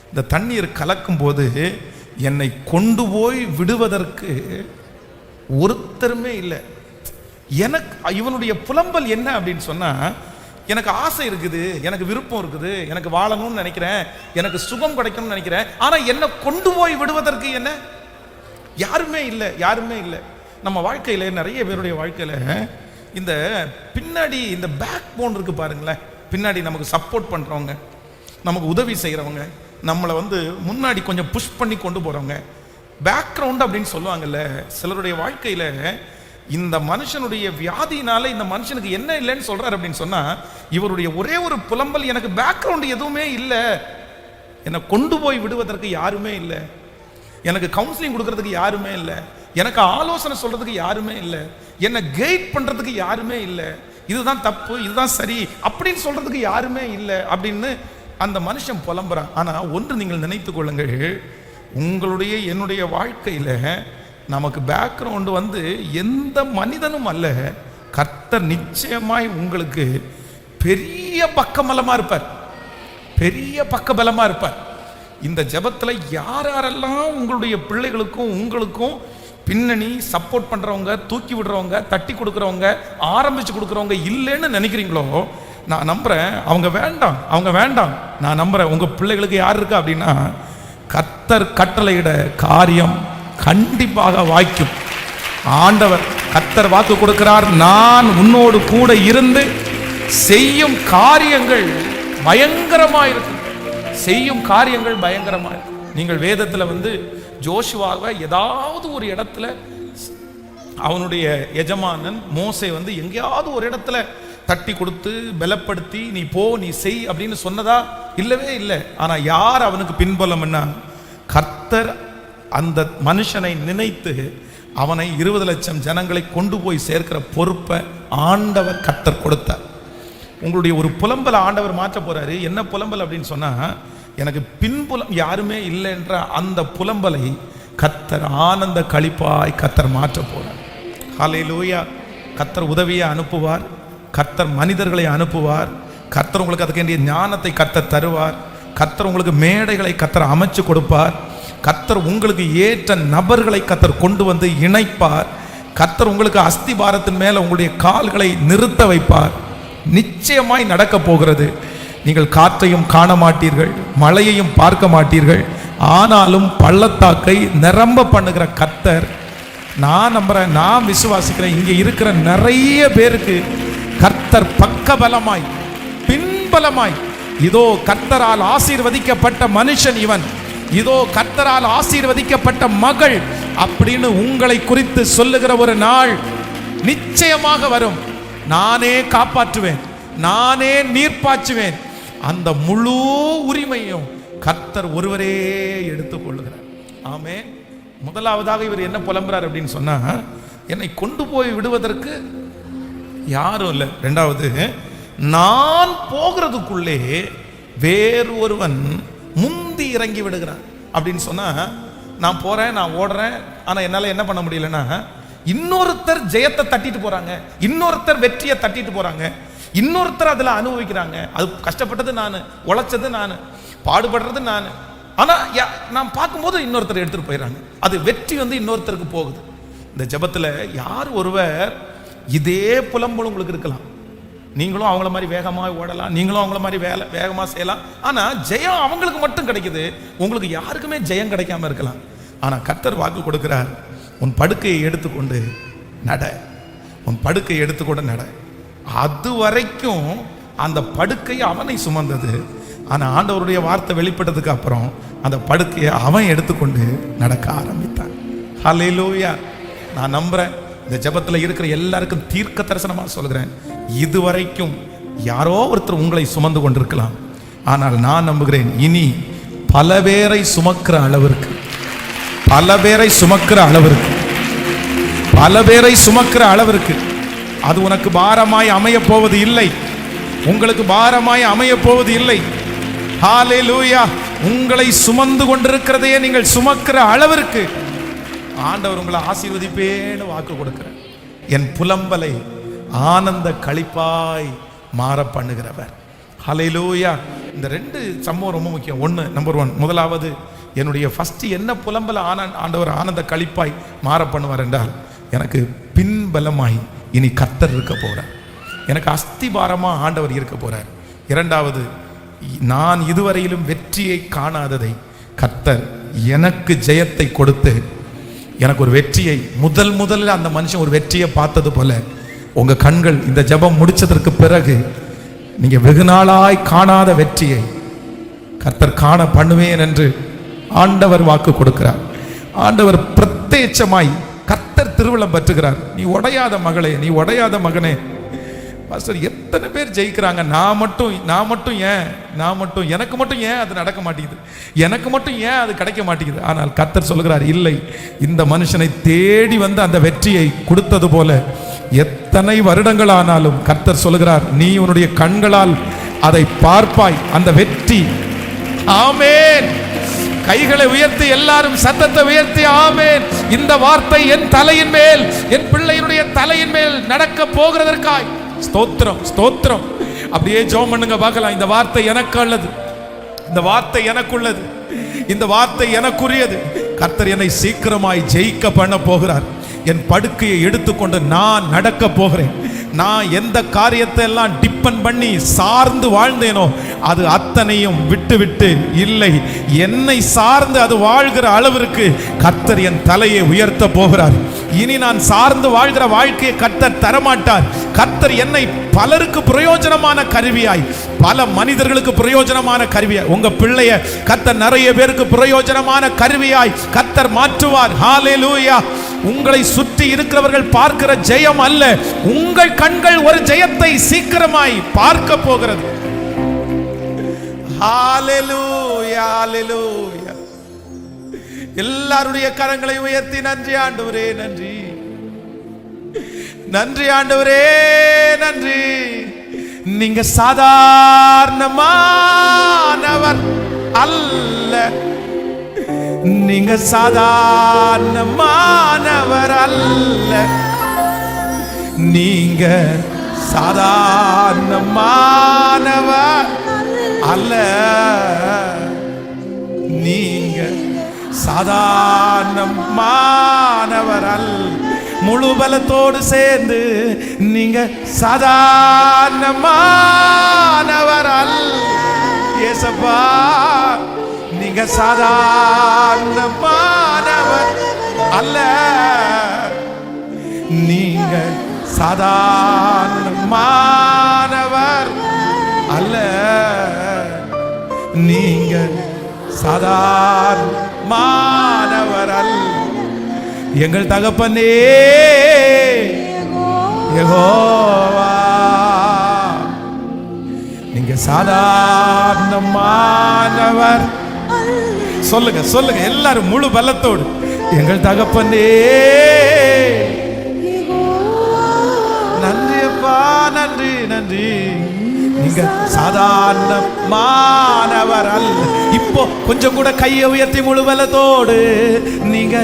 இந்த தண்ணீர் கலக்கும் போது என்னை கொண்டு போய் விடுவதற்கு ஒருத்தருமே இல்லை. எனக்கு இவனுடைய புலம்பல் என்ன அப்படின்னு சொன்னால், எனக்கு ஆசை இருக்குது, எனக்கு விருப்பம் இருக்குது, எனக்கு வாழணும்னு நினைக்கிறேன், எனக்கு சுகம் கிடைக்கணும்னு நினைக்கிறேன், ஆனால் என்னை கொண்டு போய் விடுவதற்கு என்ன யாருமே இல்லை. நம்ம வாழ்க்கையில், நிறைய பேருடைய வாழ்க்கையில் இந்த பின்னாடி இந்த பேக் போன் இருக்கு பாருங்களேன். பின்னாடி நமக்கு சப்போர்ட் பண்ணுறவங்க, நமக்கு உதவி செய்கிறவங்க, நம்மளை வந்து முன்னாடி கொஞ்சம் புஷ் பண்ணி கொண்டு போகிறவங்க, பேக்ரவுண்ட் அப்படின்னு சொல்லுவாங்கல்ல. சிலருடைய வாழ்க்கையில் இந்த மனுஷனுடைய வியாதினால இந்த மனுஷனுக்கு என்ன இல்லைன்னு சொல்றாரு அப்படின்னு சொன்னா, இவருடைய ஒரே ஒரு புலம்பல், எனக்கு பேக்ரவுண்ட் எதுவுமே இல்லை, என்னை கொண்டு போய் விடுவதற்கு யாருமே இல்லை, எனக்கு கவுன்சிலிங் கொடுக்கறதுக்கு யாருமே இல்லை, எனக்கு ஆலோசனை சொல்றதுக்கு யாருமே இல்லை, என்னை கைட் பண்றதுக்கு யாருமே இல்லை, இதுதான் தப்பு, இதுதான் சரி அப்படின்னு சொல்றதுக்கு யாருமே இல்லை அப்படின்னு அந்த மனுஷன் புலம்புறான். ஆனா ஒன்று நீங்கள் நினைத்து கொள்ளுங்கள், உங்களுடைய என்னுடைய வாழ்க்கையில நமக்கு பேக்ரவுண்டு வந்து எந்த மனிதனும் அல்ல, கர்த்தர் நிச்சயமாய் உங்களுக்கு பெரிய பக்கபலமா இருப்பார், பெரிய பக்கபலமா இருப்பார். இந்த ஜெபத்துல யாரெல்லாம் உங்களுடைய பிள்ளைகளுக்கும் உங்களுக்கும் பின்னணி சப்போர்ட் பண்றவங்க, தூக்கி விடுறவங்க, தட்டி கொடுக்கறவங்க, ஆரம்பிச்சு கொடுக்கறவங்க இல்லைன்னு நினைக்கிறீங்களோ, நான் நம்புறேன் அவங்க வேண்டாம். நான் நம்புறேன் உங்க பிள்ளைகளுக்கு யார் இருக்கா அப்படின்னா, கர்த்தர் கட்டளையிட காரியம் கண்டிப்பாக வாய்க்கும். ஆண்டவர் கர்த்தர் வாக்கு கொடுக்கிறார், நான் உன்னோடு கூட இருந்து செய்யும் காரியங்கள் பயங்கரமாயிருக்கும். செய்யும் காரியங்கள் பயங்கரமாயிருக்கும். நீங்கள் வேதத்தில் ஜோஷுவாவை ஏதாவது ஒரு இடத்துல அவனுடைய எஜமானன் மோசே எங்கேயாவது ஒரு இடத்துல தட்டி கொடுத்து பலப்படுத்தி நீ போ நீ செய் அப்படின்னு சொன்னதா? இல்லவே இல்லை. ஆனா யார் அவனுக்கு பின்புலம்னா, கர்த்தர் அந்த மனுஷனை நினைத்து அவனை 20 லட்சம் ஜனங்களை கொண்டு போய் சேர்க்கிற பொறுப்பை ஆண்டவர் கர்த்தர் கொடுத்தார். உங்களுடைய ஒரு புலம்பலை ஆண்டவர் மாற்ற போறாரு. என்ன புலம்பல் அப்படின்னு சொன்னா, எனக்கு பின்புலம் யாருமே இல்லை என்ற அந்த புலம்பலை கர்த்தர் ஆனந்த களிப்பாய் கர்த்தர் மாற்ற போறார். ஹல்லேலூயா. கர்த்தர் உதவியை அனுப்புவார், கர்த்தர் மனிதர்களை அனுப்புவார், கர்த்தர் உங்களுக்கு அதுக்கு வேண்டிய ஞானத்தை கர்த்தர் தருவார், கர்த்தர் உங்களுக்கு மேடைகளை கர்த்தர் அமைச்சு கொடுப்பார், கர்த்தர் உங்களுக்கு ஏற்ற நபர்களை கர்த்தர் கொண்டு வந்து இணைப்பார், கர்த்தர் உங்களுக்கு அஸ்திபாரத்தின் மேல உங்களுடைய கால்களை நிறுத்த வைப்பார். நிச்சயமாய் நடக்க போகிறது. நீங்கள் காற்றையும் காண மாட்டீர்கள், மழையையும் பார்க்க மாட்டீர்கள், ஆனாலும் பள்ளத்தாக்கை நிரம்ப பண்ணுகிற கர்த்தர், நான் நம்புறேன், நான் விசுவாசிக்கிறேன், இங்கே இருக்கிற நிறைய பேருக்கு கர்த்தர் பக்கபலமாய் பின்பலமாய், இதோ கர்த்தரால் ஆசீர்வதிக்கப்பட்ட மனுஷன் இவன், இதோ கர்த்தரால் ஆசீர்வதிக்கப்பட்ட மகள் அப்படின்னு உங்களை குறித்து சொல்லுகிற ஒரு நாள் நிச்சயமாக வரும். நானே காப்பாற்றுவேன், நானே நீர்ப்பாச்சுவேன். அந்த முழு உரிமையும் கர்த்தர் ஒருவரே எடுத்துக் கொள்ளுகிறார். ஆமென். முதலாவதாக இவர் என்ன புலம்புறார் அப்படின்னு சொன்னா, என்னை கொண்டு போய் விடுவதற்கு யாரும் இல்லை. ரெண்டாவது, நான் போகிறதுக்குள்ளே வேறு ஒருவன் முந்தி இறங்கி விடுகிறான் அப்படின்னு சொன்னா, நான் போறேன், நான் ஓடுறேன், ஆனா என்னால என்ன பண்ண முடியலன்னா, இன்னொருத்தர் ஜெயத்தை தட்டிட்டு போறாங்க, இன்னொருத்தர் வெற்றியை தட்டிட்டு போறாங்க, இன்னொருத்தர் அதுல அனுபவிக்கிறாங்க. அது கஷ்டப்பட்டது நான், உழைச்சது நான், பாடுபடுறது நான். ஆனா நான் பார்க்கும்போது இன்னொருத்தர் எடுத்துட்டு போயிடறாங்க. அது வெற்றி இன்னொருத்தருக்கு போகுது. இந்த ஜெபத்துல யார் ஒருவர் இதே புலம்பல் உங்களுக்கு இருக்கலாம், நீங்களும் அவங்கள மாதிரி வேகமா ஓடலாம், நீங்களும் அவங்கள மாதிரி வேகமா செய்யலாம், ஆனா ஜெயம் அவங்களுக்கு மட்டும் கிடைக்குது, உங்களுக்கு யாருக்குமே ஜெயம் கிடைக்காம இருக்கலாம். ஆனா கர்த்தர் வாக்கு கொடுக்கிறார், உன் படுக்கையை எடுத்துக்கொண்டு நட, உன் படுக்கையை எடுத்துக்கொண்டு நட. அது வரைக்கும் அந்த படுக்கை அவனை சுமந்தது. ஆனா ஆண்டவருடைய வார்த்தை வெளிப்பட்டதுக்கு அப்புறம் அந்த படுக்கையை அவன் எடுத்துக்கொண்டு நடக்க ஆரம்பித்தான். ஹல்லேலூயா. நான் நம்புறேன், இந்த ஜெபத்துல இருக்கிற எல்லாருக்கும் தீர்க்க தரிசனமா சொல்கிறேன், இதுவரைக்கும் யாரோ ஒருத்தர் உங்களை சுமந்து கொண்டிருக்கலாம், ஆனால் நான் நம்புகிறேன், இனி பல பேரை சுமக்கிற அளவிற்கு, பல பேரை சுமக்கிற அளவிற்கு, பல பேரை சுமக்கிற அளவிற்கு அது உனக்கு பாரமாய் அமைய போவது இல்லை, உங்களுக்கு பாரமாய் அமைய போவது இல்லை. ஹல்லேலூயா. உங்களை சுமந்து கொண்டிருக்கிறதையே நீங்கள் சுமக்கிற அளவிற்கு ஆண்டவர் உங்களை ஆசீர்வதிப்பேன்னு வாக்கு கொடுக்கிறார். என் புலம்பலை ஆனந்த களிப்பாய் மாற பண்ணுகிறவர். ஹல்லேலூயா. இந்த 2 சம்பவம் ரொம்ப முக்கியம். நம்பர் 1, முதலாவது, என்னுடைய ஃபர்ஸ்ட் என்ன புலம்பல ஆண்டவர் ஆனந்த களிப்பாய் மாற பண்ணுவார் என்றால், எனக்கு பின்பலமாய் இனி கர்த்தர் இருக்க போறார், எனக்கு அஸ்திபாரமா ஆண்டவர் இருக்க போறார். இரண்டாவது, நான் இதுவரையிலும் வெற்றியை காணாததை கர்த்தர் எனக்கு ஜெயத்தை கொடுத்து எனக்கு ஒரு வெற்றியை, முதல்ல அந்த மனுஷன் ஒரு வெற்றியை பார்த்தது போல உங்க கண்கள் இந்த ஜெபம் முடிச்சதற்கு பிறகு நீங்க வெகு நாளாய் காணாத வெற்றியை கர்த்தர் காண பண்ணுவேன் என்று ஆண்டவர் வாக்கு கொடுக்கிறார். ஆண்டவர் பிரத்யட்சமாய் கர்த்தர் திருவிழம் பற்றுகிறார். நீ உடையாத மகளே, நீ உடையாத மகனே. பாஸ்டர், எத்தனை பேர் ஜெயிக்கிறாங்க, நான் மட்டும் ஏன், எனக்கு மட்டும் ஏன் அது நடக்க மாட்டேங்குது, எனக்கு மட்டும் ஏன் அது கிடைக்க மாட்டேங்குது? ஆனால் கர்த்தர் சொல்கிறார், இல்லை, இந்த மனுஷனை தேடி வந்து அந்த வெற்றியை கொடுத்தது போல எத்தனை வருடங்கள் ஆனாலும் கர்த்தர் சொல்கிறார், நீ உன்னுடைய கண்களால் அதை பார்ப்பாய், அந்த வெற்றி. ஆமென். கைகளை உயர்த்தி எல்லாரும் சத்தத்தை உயர்த்தி ஆமென். இந்த வார்த்தை என் தலையின் மேல், என் பிள்ளையினுடைய தலையின் மேல் நடக்க போகிறதற்காய் ஸ்தோத்திரம், ஸ்தோத்திரம். அப்படியே ஜெபம் பண்ணுங்க பார்க்கலாம். இந்த வார்த்தை எனக்கு உள்ளது, இந்த வார்த்தை எனக்குள்ளது. இந்த வார்த்தை எனக்குரியது. கர்த்தர் என்னை சீக்கிரமாய் ஜெயிக்க பண்ண போகிறார். என் படுக்கையை எடுத்துக்கொண்டு நான் நடக்க போகிறேன். நான் எந்த காரியத்தை எல்லாம் டிபெண்ட் பண்ணி சார்ந்து வாழ்ந்தேனோ அது அத்தனையும் விட்டு இல்லை, என்னை சார்ந்து அது வாழ்கிற அளவிற்கு கர்த்தர் என் தலையை உயர்த்த போகிறார். இனி நான் சார்ந்து வாழ்கிற வாழ்க்கையை கர்த்தர் தரமாட்டார். கர்த்தர் என்னை பலருக்கு பிரயோஜனமான கருவியாய், பல மனிதர்களுக்கு பிரயோஜனமான கருவியாய், உங்க பிள்ளைய கர்த்தர் நிறைய பேருக்கு பிரயோஜனமான கருவியாய் கர்த்தர் மாற்றுவார். ஹல்லேலூயா. உங்களை சுற்றி இருக்கிறவர்கள் பார்க்கிற ஜெயம் அல்ல, உங்கள் கண்கள் ஒரு ஜெயத்தை சீக்கிரமாய் பார்க்க போகிறது. ஹல்லேலூயா, ஹல்லேலூயா. எல்லாருடைய கரங்களை உயர்த்தி நன்றி ஆண்டவரே, நன்றி நன்றி ஆண்டவரே, நன்றி. நீங்க சாதாரணமானவர் அல்ல, நீங்க சாதாரணமானவர் அல்ல, நீங்க சாதாரணமானவர் அல்ல, நீங்க சாதாரணமானவர் அல்ல. முழு பலத்தோடு சேர்ந்து நீங்க சாதாரணமானவர் அல்ல இயேசப்பா, நீங்க சாதாரணமானவர் அல்ல, நீங்க சாதாரணமானவர் அல்ல, நீங்க சாதாரணமானவர் அல்ல. எங்கள் தகப்பனே யெகோவா, நீங்க சாதாரணமானவர். சொல்லுங்க சொல்லுங்க எல்லாரும் முழு பலத்தோடு, எங்கள் தகப்பனே நன்றி அப்பா, நன்றி நன்றி. நீங்க சாதாரணமானவர் அல்ல. இப்போ கொஞ்சம் கூட கையை உயர்த்தி முழு பலத்தோடு நீங்க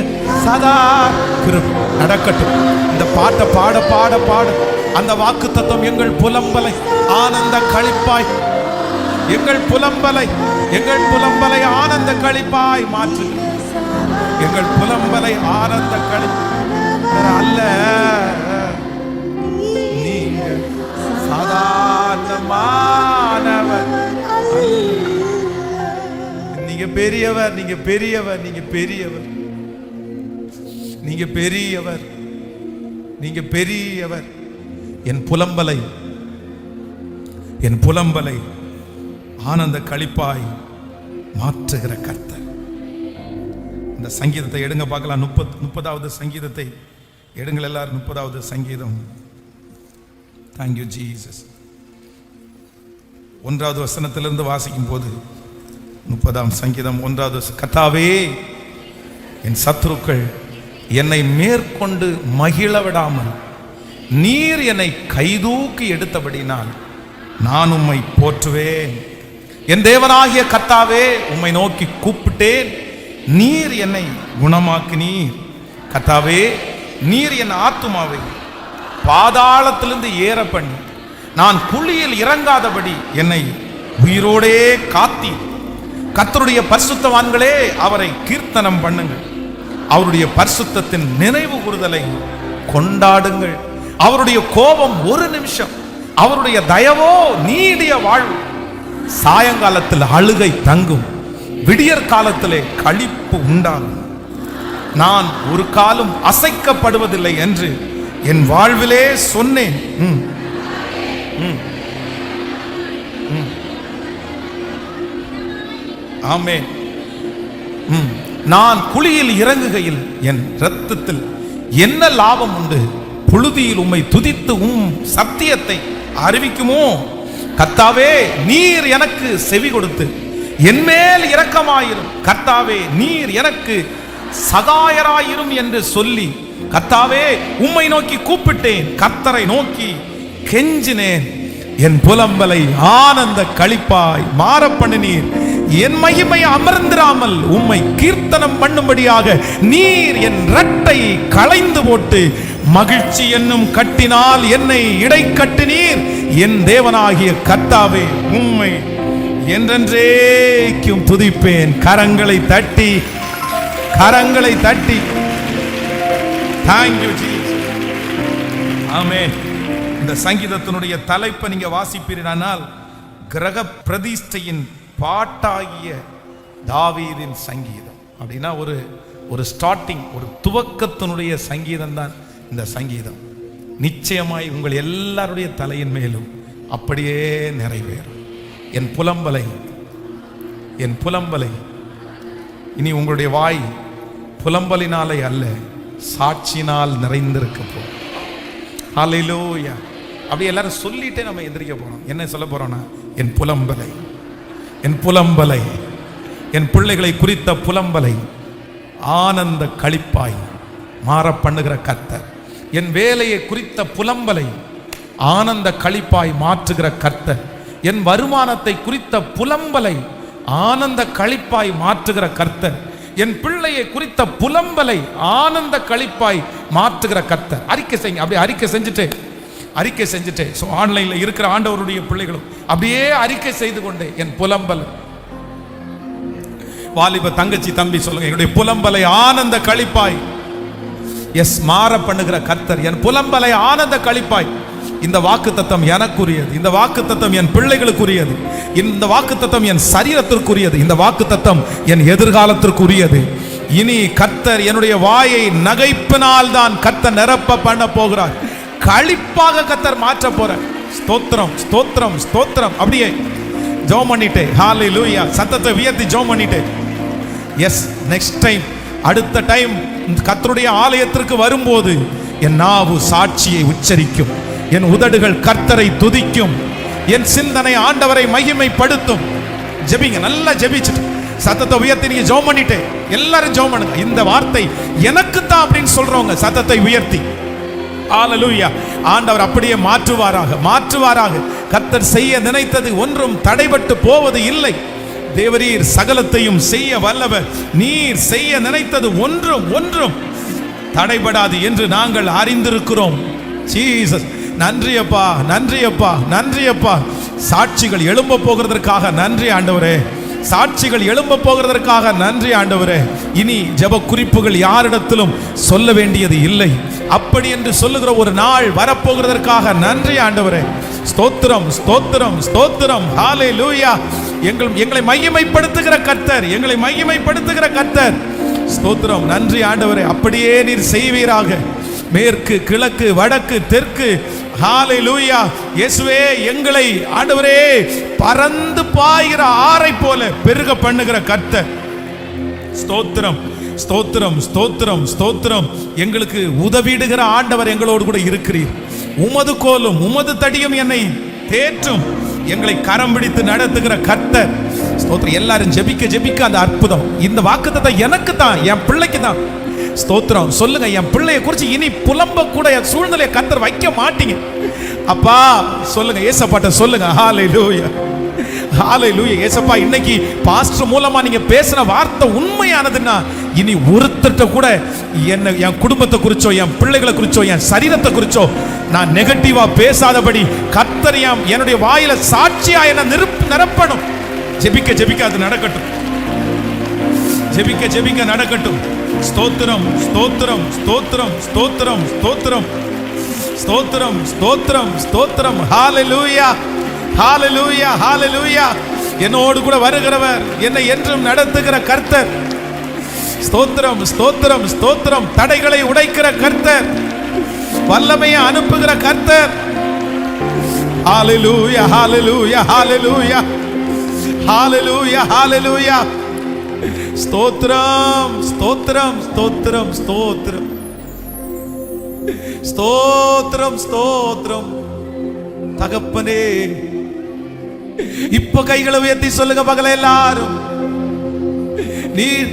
நடக்கட்டும். இந்த பாட்டை பாட பாட பாட அந்த வாக்கு தத்துவம் எங்கள் புலம்பலை ஆனந்த களிப்பாய், எங்கள் புலம்பலை ஆனந்த களிப்பாய் மாற்று. எங்கள் புலம்பலை ஆனந்த களிப்பாய் அல்ல, நீங்க சாதாரணமானவர். நீங்க பெரியவர், நீங்க பெரியவர், நீங்க பெரியவர், நீங்க பெரியவர், நீங்க பெரியவர். என் புலம்பலை ஆனந்த களிப்பாய் மாற்றுகிற கர்த்தர். இந்த சங்கீதத்தை எடுங்க பார்க்கலாம். 30வது சங்கீதத்தை எடுங்கள் எல்லாரும். 30வது சங்கீதம். Thank you Jesus. 1வது வசனத்திலிருந்து வாசிக்கும் போது 30ஆம் சங்கீதம் 1வது. கர்த்தாவே, என் சத்துருக்கள் என்னை மேற்கொண்டு மகிழ விடாமல் நீர் என்னை கைதூக்கி எடுத்தபடினால் நான் உம்மை போற்றுவேன். என் தேவனாகிய கர்த்தாவே, உம்மை நோக்கி கூப்பிட்டேன், நீர் என்னை குணமாக்கினீர். கர்த்தாவே, நீர் என் ஆத்துமாவை பாதாளத்திலிருந்து ஏற பண்ணி நான் குழியில் இறங்காதபடி என்னை உயிரோடே காத்தி. கர்த்தருடைய பரிசுத்தவான்களே, அவரை கீர்த்தனம் பண்ணுங்கள், அவருடைய பரிசுத்தத்தின் நினைவு கூறுதலை கொண்டாடுங்கள். அவருடைய கோபம் ஒரு நிமிஷம், அவருடைய தயவோ நீடிய வாழ்வு. சாயங்காலத்தில் அழுகை தங்கும், விடியற் காலத்திலே களிப்பு உண்டாகும். நான் ஒரு காலம் அசைக்கப்படுவதில்லை என்று என் வாழ்விலே சொன்னேன். ஆமென். நான் குழியில் இறங்குகையில் என் இரத்தத்தில் என்ன லாபம் உண்டு? புழுதியில் உம்மை துதித்து சத்தியத்தை அறிவிக்குமோ? கர்த்தாவே, நீர் எனக்கு செவி கொடுத்து என் மேல் இரக்கமாயிரும். கர்த்தாவே, நீர் எனக்கு சகாயராயிரும் என்று சொல்லி, கர்த்தாவே, உம்மை நோக்கி கூப்பிட்டேன், கர்த்தரை நோக்கி கெஞ்சினேன். என் புலம்பலை ஆனந்த களிப்பாய் மாற பண்ணினீர். என் மகிமை அமர்ந்திராமல் உம்மை கீர்த்தனம் பண்ணும்படியாக நீர் என் இரட்டை களைந்து போட்டு மகிழ்ச்சி என்னும் கட்டினால் என்னை இடை கட்டினீர். என் தேவனாகிய கர்த்தாவே, உம்மை என்றென்றைக்கும் துதிப்பேன். கரங்களை தட்டி Thank you Jesus. ஆமென். இந்த சங்கீதத்தினுடைய தலைப்பை நீங்க வாசிப்பீர்களானால் கிரக பிரதிஷ்டையின் பாட்டாகிய தாவீதின் சங்கீதம் அப்படின்னா ஒரு ஸ்டார்டிங், ஒரு துவக்கத்தினுடைய சங்கீதம் தான் இந்த சங்கீதம். நிச்சயமாய் உங்கள் எல்லாருடைய தலையின் மேலும் அப்படியே நிறைவேறும். என் புலம்பலை இனி உங்களுடைய வாய் புலம்பலினாலே அல்ல, சாட்சினால் நிறைந்திருக்க போகும். ஹல்லேலூயா. அப்படி எல்லாரும் சொல்லிட்டே நம்ம எந்திரிக்க போறோம். என்ன சொல்ல போறோம்னா, என் புலம்பலை என் பிள்ளைகளை குறித்த புலம்பலை ஆனந்த களிப்பாய் மாற பண்ணுகிற கர்த்தர், என் வேலையை குறித்த புலம்பலை ஆனந்த களிப்பாய் மாற்றுகிற கர்த்தர், என் வருமானத்தை குறித்த புலம்பலை ஆனந்த களிப்பாய் மாற்றுகிற கர்த்தர், என் பிள்ளையை குறித்த புலம்பலை ஆனந்த களிப்பாய் மாற்றுகிற கர்த்தர். அறிக்கை செய்யுங்க. அப்படி அறிக்கை செஞ்சுட்டு ஆன்லைன்ல இருக்கிற ஆண்டவருடைய பிள்ளைகளும் அப்படியே அறிக்கை செய்து கொண்டே என் புலம்பல். வாலிப தங்கச்சி தம்பி சொல்லுங்க, என்னுடைய புலம்பலை ஆனந்த களிப்பாய் மாற பண்ணுகிற கர்த்தர், என் புலம்பலை ஆனந்த களிப்பாய். இந்த வாக்குத்தத்தம் எனக்குரியது, இந்த வாக்குத்தத்தம் என் பிள்ளைகளுக்குரியது, இந்த வாக்குத்தத்தம் என் சரீரத்திற்குரியது, இந்த வாக்குத்தத்தம் என் எதிர்காலத்திற்குரியது. இனி கர்த்தர் என்னுடைய வாயை நகைப்பினால் தான் கர்த்தர் நிரப்ப பண்ண போகிறார். களிப்பாக கர்த்தர் மாற்ற போறார். ஸ்தோத்திரம் ஸ்தோத்திரம் ஸ்தோத்திரம். அப்படியே ஜெபம் பண்ணிட்டே ஹல்லேலூயா சத்தத்தை உயர்த்தி ஜெபம் பண்ணிட்டே நெக்ஸ்ட் டைம், அடுத்த டைம் கர்த்தருடைய ஆலயத்திற்கு வரும்போது என் நாவு சாட்சியை உச்சரிக்கும், என் உதடுகள் கர்த்தரை துதிக்கும், என் சிந்தனை ஆண்டவரை மகிமைப்படுத்தும். ஜெபிங்க, நல்லா ஜெபிச்சுட்டு சத்தத்தை உயர்த்தி நீங்க ஜெபம் பண்ணிட்டே எல்லாரும் ஜெபம் பண்ணுங்க. இந்த வார்த்தை எனக்கு தான் அப்படின்னு சொல்றவங்க சத்தத்தை உயர்த்தி ஹல்லேலூயா. ஆண்டவர் அப்படியே மாற்றுவாராக. கர்த்தர் செய்ய நினைத்தது ஒன்றும் தடைபட்டு போவது இல்லை. தேவரீர் சகலத்தையும் செய்ய வல்லவர். நீர் செய்ய நினைத்தது ஒன்றும் தடைபடாது என்று நாங்கள் அறிந்திருக்கிறோம். ஜீசஸ், நன்றியப்பா. சாட்சிகள் எழும்ப போகிறதற்காக நன்றி ஆண்டவரே. நன்றி ஆண்டவரே. இனி ஜெப குறிப்புகள் யாரிடத்திலும் சொல்ல வேண்டியது இல்லை. அப்படி என்று சொல்லுகிற ஒரு நாள் வரப்போகிறதற்காக நன்றி ஆண்டவரே. ஸ்தோத்திரம் ஹல்லேலூயா. எங்களை மகிமைப்படுத்துகிற கர்த்தர், ஸ்தோத்திரம். நன்றி ஆண்டவரே. அப்படியே நீர் செய்வீராக. மேற்கு கிழக்கு வடக்கு தெற்கு ஹல்லேலூயா. இயேசுவே, எங்களை ஆண்டவரே பறந்து பாய்கிற ஆறை போல பெருக பண்ணுகிற கர்த்தர். ஸ்தோத்திரம். எங்களுக்கு உதவிடுகிற ஆண்டவர் எங்களோடு கூட இருக்கிறீர். உமது கோலும் உமது தடியும் என்னை தேற்றும். எங்களை கரம் பிடித்து நடத்துகிற கர்த்தர். ஸ்தோத்திரம். எல்லாரும் ஜெபிக்க அந்த அற்புதம். இந்த வாக்குத்தத்தத்தை எனக்கு தான், என் பிள்ளைக்கு தான். ஸ்தோத்திரம். சொல்லுங்க, என் பிள்ளையை குறித்து இனி புலம்ப கூட என் சூழ்நிலையை கர்த்தர் வைக்க மாட்டீங்க அப்பா. சொல்லுங்க, ஏசப்பாட்ட சொல்லுங்க. ஹல்லேலூயா. ஏசப்பா, இன்னைக்கு பாஸ்டர் மூலமா நீங்க பேசின வார்த்தை உண்மையானதுன்னா இனி ஒருத்தட்ட கூட என் குடும்பத்தை குறிச்சோ, என் பிள்ளைகளை குறிச்சோ, என் சரீரத்தை குறிச்சோ நான் நெகட்டிவா பேசாதபடி கர்த்தர் என்னுடைய வாயில சாட்சியா என்ன நிரப்பணும். ஜெபிக்க அது நடக்கட்டும். ஜெபிக்க நடக்கட்டும். ஸ்தோத்திரம். ஹல்லேலூயா. என்னோடு கூட வருகிறவர், என்னை என்றும் நடத்துகிற கர்த்தர். ஸ்தோத்திரம். தடைகளை உடைக்கிற கர்த்தர், வல்லமையை அனுப்புகிற கர்த்தர். ஹல்லேலூயா. ஸ்தோத்திரம். தகப்பனே, இப்ப கைகளை உயர்த்தி சொல்லுங்க பகல எல்லாரும், நீர்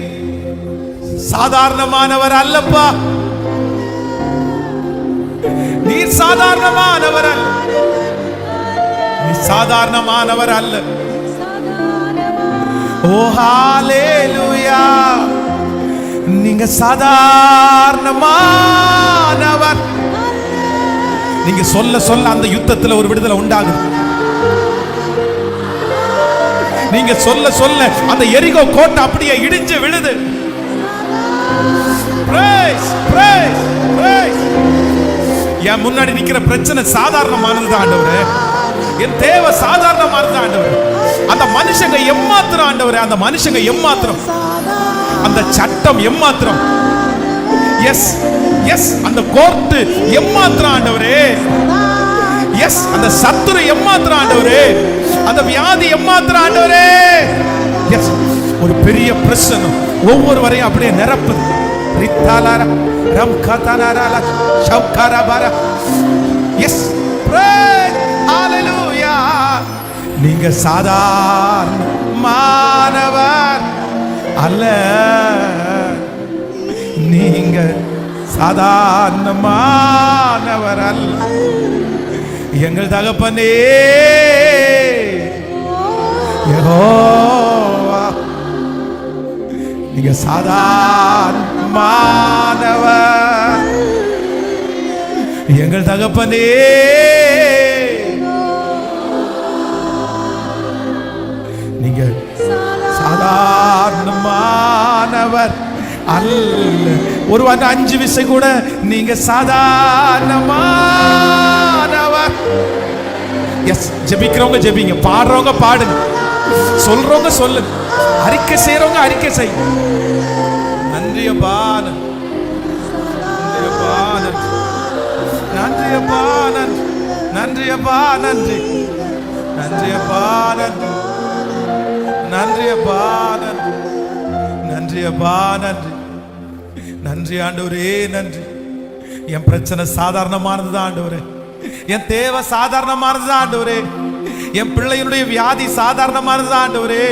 சாதாரணமானவர் அல்லப்பா. நீர் சாதாரணமானவர் அல்ல. ஓ ஹல்லேலூயா. நீங்க சாதாரணமானவர். நீங்க சொல்ல அந்த யுத்தத்தில் ஒரு விடுதலை உண்டாகுது. நீங்க சொல்ல சொல்ல அந்த எரிகோ கோட்டை அப்படியே இடிஞ்சு விழுது. Praise, praise, praise. என் முன்னாடி நிக்கிற பிரச்சனை சாதாரணமானது ஆண்டவரே, என் தேவை சாதாரணமானது ஆண்டவரே. அந்த மனுஷங்க எம்மாத்திரம் ஆண்டவரே, அந்த மனுஷங்க எம்மாத்திரம், அந்த சட்டம் எம்மாத்திரம், எஸ் எஸ் அந்த கோர்ட்டு எம்மாத்திரம் ஆண்டவரே, எஸ் அந்த சத்துரு எம்மாத்திரம் ஆண்டவரே, அந்த வியாதி எம்மாத்திரம் ஆண்டவரே. எஸ் ஒரு பெரிய பிரச்சனை ஒவ்வொருவரையும் அப்படியே நிரப்புது. ரித்தாலாரா ரம் கதானாரா ஷவுகாராபாரா. எஸ் பிரேஸ் ஹalleluya. நீங்க சாதாரணமானவர் அல்ல, நீங்க சாதாரணமானவர் அல்ல. எங்கள் தகப்பனே யெகோவா, நீங்க சாதாரணமானவர். எங்கள் தகப்பனே நீங்க சாதாரணமானவர் அல்ல. ஒரு 5 விசை கூட நீங்க சாதாரணமானவர். எஸ் ஜெபிக்கிறவங்க ஜெபிங்க, பாடுறவங்க பாடுங்க, சொல்றவங்க சொல்லுங்க, அறிக்கை செய்யறவங்க அறிக்கை செய்யுங்க. நன்றி அப்பா, நன்றி அப்பா, நன்றி அப்பா, நன்றி அப்பா, நன்றி நன்றி அப்பா, நன்றி அப்பா, நன்றி அப்பா, நன்றி நன்றி ஆண்டவரே, நன்றி. என் பிரச்சனை சாதாரணமானது ஆண்டவரே, என் தேவை சாதாரணமானது ஆண்டவரே, என் பிள்ளையினுடைய வியாதி சாதாரணமானது ஆண்டவரே,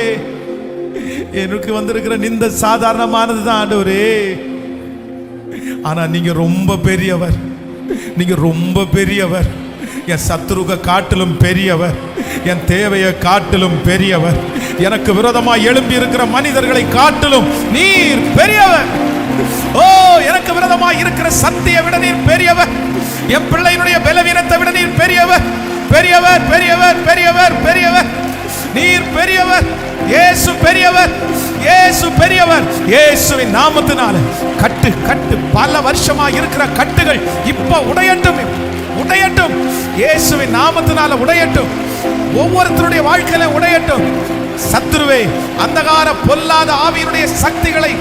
எனக்கு வந்திருக்கிற நிந்த சாதாரணமானது ஆண்டவரே. ஆனா நீங்க ரொம்ப பெரியவர், நீங்க ரொம்ப பெரியவர். என் சத்துருக காட்டிலும் பெரியவர், என் தேவையை காட்டிலும் பெரியவர், எனக்கு விரோதமாக எழும்பி இருக்கிற மனிதர்களை காட்டிலும் நீர் பெரியவர். ஓ, எனக்கு விரோதமாக இருக்கிற சக்தியை விட நீர் பெரியவர், என் பிள்ளையினுடைய பலவீனத்தை விட நீர் பெரியவர், பெரியவர், பெரியவர், பெரியவர், பெரியவர். நீர் பெரியவர், இயேசு பெரியவர், இயேசு பெரியவர். இயேசுவின் நாமத்தினால கட்டு கட்டு பல வருஷமா இருக்கிற கட்டுகள் இப்ப உடையட்டும், உடையட்டும். இயேசுவின் நாமத்தினால உடையட்டும், ஒவ்வொருத்தருடைய வாழ்க்கையில உடையட்டும். சத்துருவே, அந்தகார பொல்லாத ஆவியினுடைய சக்திகளை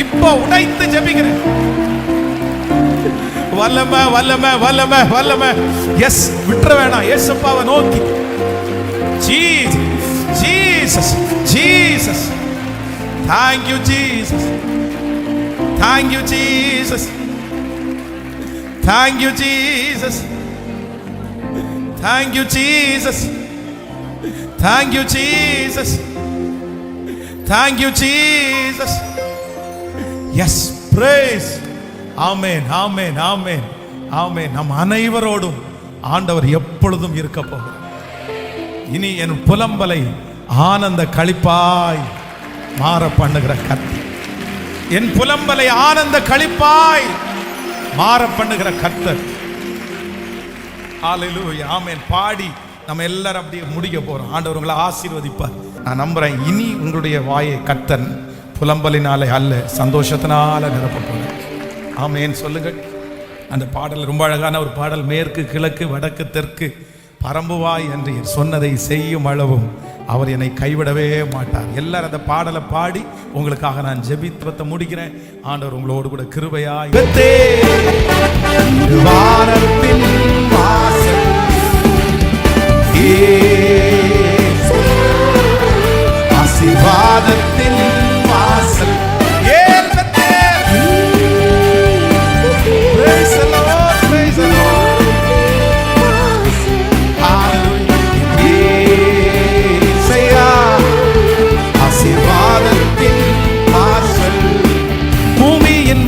இப்ப உடைத்து ஜெபிக்கிறேன். வல்லமை, வல்லமை, வல்லமை, வல்லமை. எஸ், விட்டுற வேணாம். இயேசுப்பாவை நோக்கி Jesus, Jesus. Thank you, Jesus. Thank you, Jesus. Thank you, Jesus. Thank you, Jesus. Thank you, Jesus. Thank you, Jesus. Yes, praise. Amen, amen, amen, amen. நம் அனைவரோடும் ஆண்டவர் எப்பொழுதும் இருக்க போகிறார். இனி என் புலம்பலை ஆனந்த களிப்பாய் மாற பண்ணுகிற கர்த்தர், என் புலம்பலை ஆனந்த களிப்பாய் மாற பண்ணுகிற கர்த்தர். ஹல்லேலூயா, ஆமென். பாடி நம்ம எல்லாரும் அப்படியே முடிக்க போறோம். ஆண்டவர் உங்களை ஆசீர்வதிப்பார். நான் நம்புறேன். இனி உங்களுடைய வாயை கர்த்தர் புலம்பலினாலே அல்ல, சந்தோஷத்தினால நிரப்ப போறார். ஆமென் சொல்லுங்கள். அந்த பாடல் ரொம்ப அழகான ஒரு பாடல். மேற்கு கிழக்கு வடக்கு தெற்கு பரம்புவாய் என்று சொன்னதை செய்யும் அளவும் அவர் என்னை கைவிடவே மாட்டார். எல்லாரும் அந்த பாடலை பாடி உங்களுக்காக நான் ஜெபித்துவத்தை முடிக்கிறேன். ஆண்டவர் உங்களோடு கூட கிருபையாய் வாரத்தின் வாசல் ஆசீர்வாதத்தின் வாசல்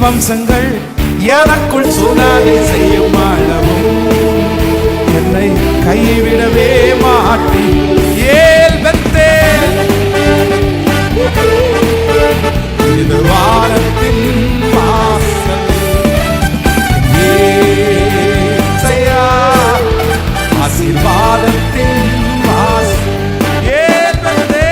வம்சங்கள் எனக்குள் சுனாமி செய்யும் அளவும் என்னை கைவிடவே மாட்டி ஏல் பெத்தே இது வாரத்தின் வாசல் ஆசீர்வாதத்தின் வாசல் ஏல் பெத்தே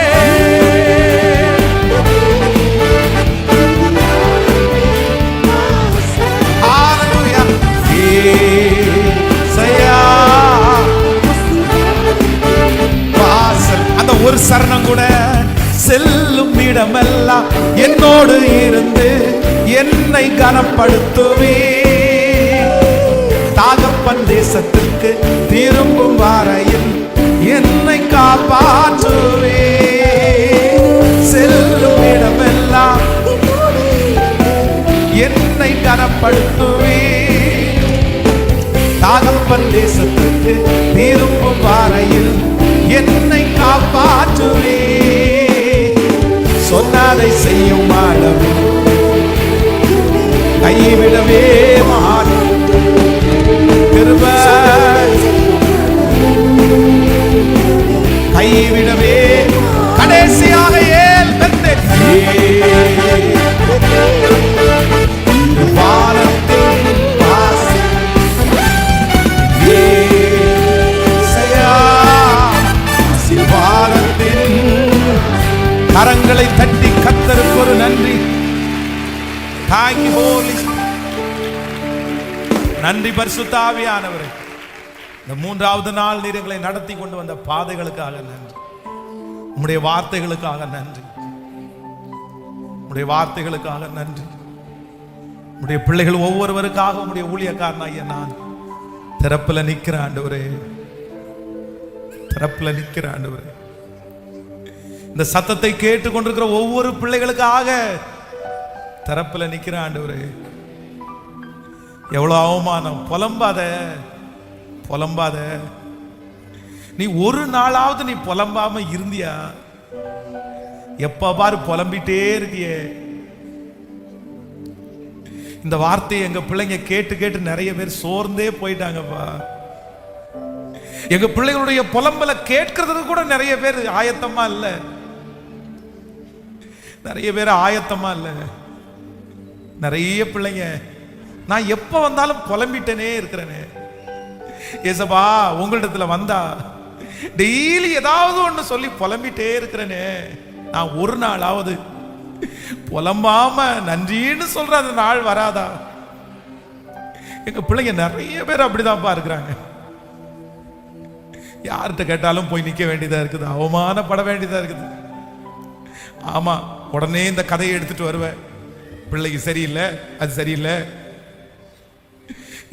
சரணம் கூட. செல்லும் இடமெல்லாம் என்னோடு இருந்து என்னை கனப்படுத்துவே. தகப்பன் தேசத்திற்கு திரும்பும் வரையில் என்னை காப்பாற்றுவே. செல்லும் இடமெல்லாம் என்னை கனப்படுத்துவே. தகப்பன் தேசத்திற்கு திரும்பும் வரையில் என்னை காப்பாற்றுவே. சொன்னதை செய்யும் அளவு கைவிடவே மாட்டேன். கிருபை கைவிடவே. கடைசியாக ஏல் பெற்றே கரங்களை தட்டி கர்த்தருக்கு ஒரு நன்றி. நன்றி பரிசுத்த ஆவியானவரே. இந்த 3வது நாள் நீர் எங்களை நடத்தி கொண்டு வந்த பாதைகளுக்காக நன்றி. உம்முடைய வார்த்தைகளுக்காக நன்றி. உம்முடைய வார்த்தைகளுக்காக நன்றி. உம்முடைய பிள்ளைகள் ஒவ்வொருவருக்காக உம்முடைய ஊழியக்காரனாகிய நான் திறப்புல நிக்கிற ஆண்டவரே, திறப்புல நிக்கிற ஆண்டவரே. இந்த சத்தத்தை கேட்டுக்கொண்டிருக்கிற ஒவ்வொரு பிள்ளைகளுக்காக திறப்புல நிக்கிற ஆண்டவரே. எவ்வளவு அவமானம். புலம்பாத, புலம்பாத. நீ ஒரு நாளாவது நீ புலம்பாம இருந்தியா? எப்ப பாரு புலம்பிட்டே இருக்கியே. இந்த வார்த்தையை எங்க பிள்ளைங்க கேட்டு கேட்டு நிறைய பேர் சோர்ந்தே போயிட்டாங்கப்பா. எங்க பிள்ளைகளுடைய புலம்பல கேட்கறதுக்கு கூட நிறைய பேர் ஆயத்தமா இல்ல. நிறைய பேர் ஆயத்தமா இல்ல. நிறைய பிள்ளைங்க நான் எப்ப வந்தாலும் புலம்பிட்டனே இருக்கிறேனே. ஏசப்பா உங்களிடத்துல வந்தா டெய்லி ஏதாவது ஒண்ணு சொல்லி புலம்பிட்டே இருக்கிறேனே. நான் ஒரு நாளாவது புலம்பாம நன்றின்னு சொல்ற அந்த நாள் வராதா? எங்க பிள்ளைங்க நிறைய பேர் அப்படிதான்ப்பா இருக்கிறாங்க. யார்கிட்ட கேட்டாலும் போய் நிக்க வேண்டியதா இருக்குது, அவமானப்பட வேண்டியதா இருக்குது. ஆமா, உடனே இந்த கதையை எடுத்துட்டு வருவேன். பிள்ளைக்கு சரியில்லை, அது சரியில்லை.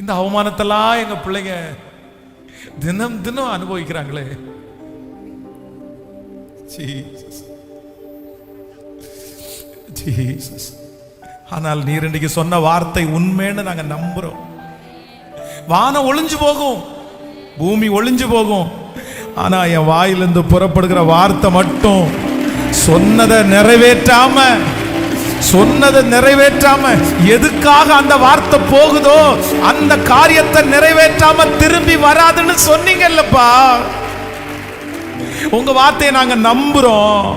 இந்த அவமானத்தெல்லாம் எங்க பிள்ளைங்க தினம் தினம் அனுபவிக்கிறாங்களே. ஆனால் நீர் இன்றைக்கு சொன்ன வார்த்தை உண்மைன்னு நாங்க நம்புறோம். வானம் ஒளிஞ்சு போகும், பூமி ஒளிஞ்சு போகும், ஆனா என் வாயிலிருந்து புறப்படுகிற வார்த்தை மட்டும் சொன்னதை நிறைவேற்றாம எதுக்காக அந்த வார்த்தை போகுதோ அந்த காரியத்தை நிறைவேற்றாம திரும்பி வராதுன்னு சொன்னீங்கல்லப்பா. உங்க வார்த்தையை நாங்க நம்புறோம்,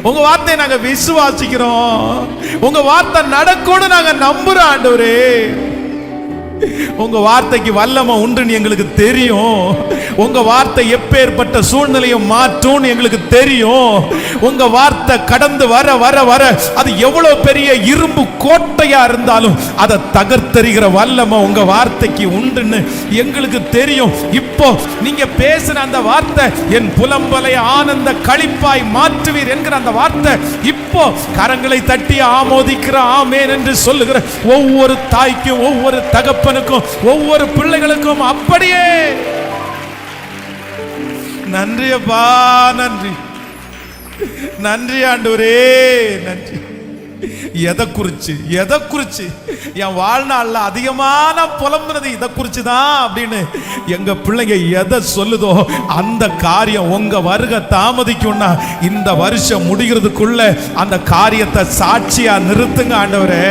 உங்க வார்த்தையை நாங்க விசுவாசிக்கிறோம். உங்க வார்த்தை நடக்கும்னு நாங்க நம்புறோம் ஆண்டவரே. உங்க வார்த்தைக்கு வல்லமை உண்டுன்னு எங்களுக்கு தெரியும். உங்க வார்த்தை எப்பேற்பட்ட சூழ்நிலையை மாற்றும் எங்களுக்கு தெரியும். உங்க வார்த்தை கடந்து வர வர வர அது எவ்வளவு பெரிய இரும்பு கோட்டையா இருந்தாலும் அதை தகர்த்தெறிகிற வல்லமை உங்க வார்த்தைக்கு உண்டுன்னு எங்களுக்கு தெரியும். இப்போ நீங்க பேசின அந்த வார்த்தை என் புலம்பலை ஆனந்த களிப்பாய் மாற்றுவீர் என்கிற அந்த வார்த்தை இப்போ கரங்களை தட்டி ஆமோதிக்கிற ஆமேன் என்று சொல்லுகிற ஒவ்வொரு தாய்க்கும், ஒவ்வொரு தகப்பனுக்கும், ஒவ்வொரு பிள்ளைகளுக்கும் அப்படியே நன்றி அப்பா. நன்றி, நன்றி ஆண்டவரே, நன்றி. எதை குறிச்சு என் வாழ்நாள்ல அதிகமான புலம்புறது இதை குறிச்சு தான் அப்படின்னு எங்க பிள்ளைங்க எதை சொல்லுதோ அந்த காரியம் உங்க வருகை தாமதிக்கும்னா இந்த வருஷம் முடிகிறதுக்குள்ள அந்த காரியத்தை சாட்சியா நிறுத்துங்க ஆண்டவரே.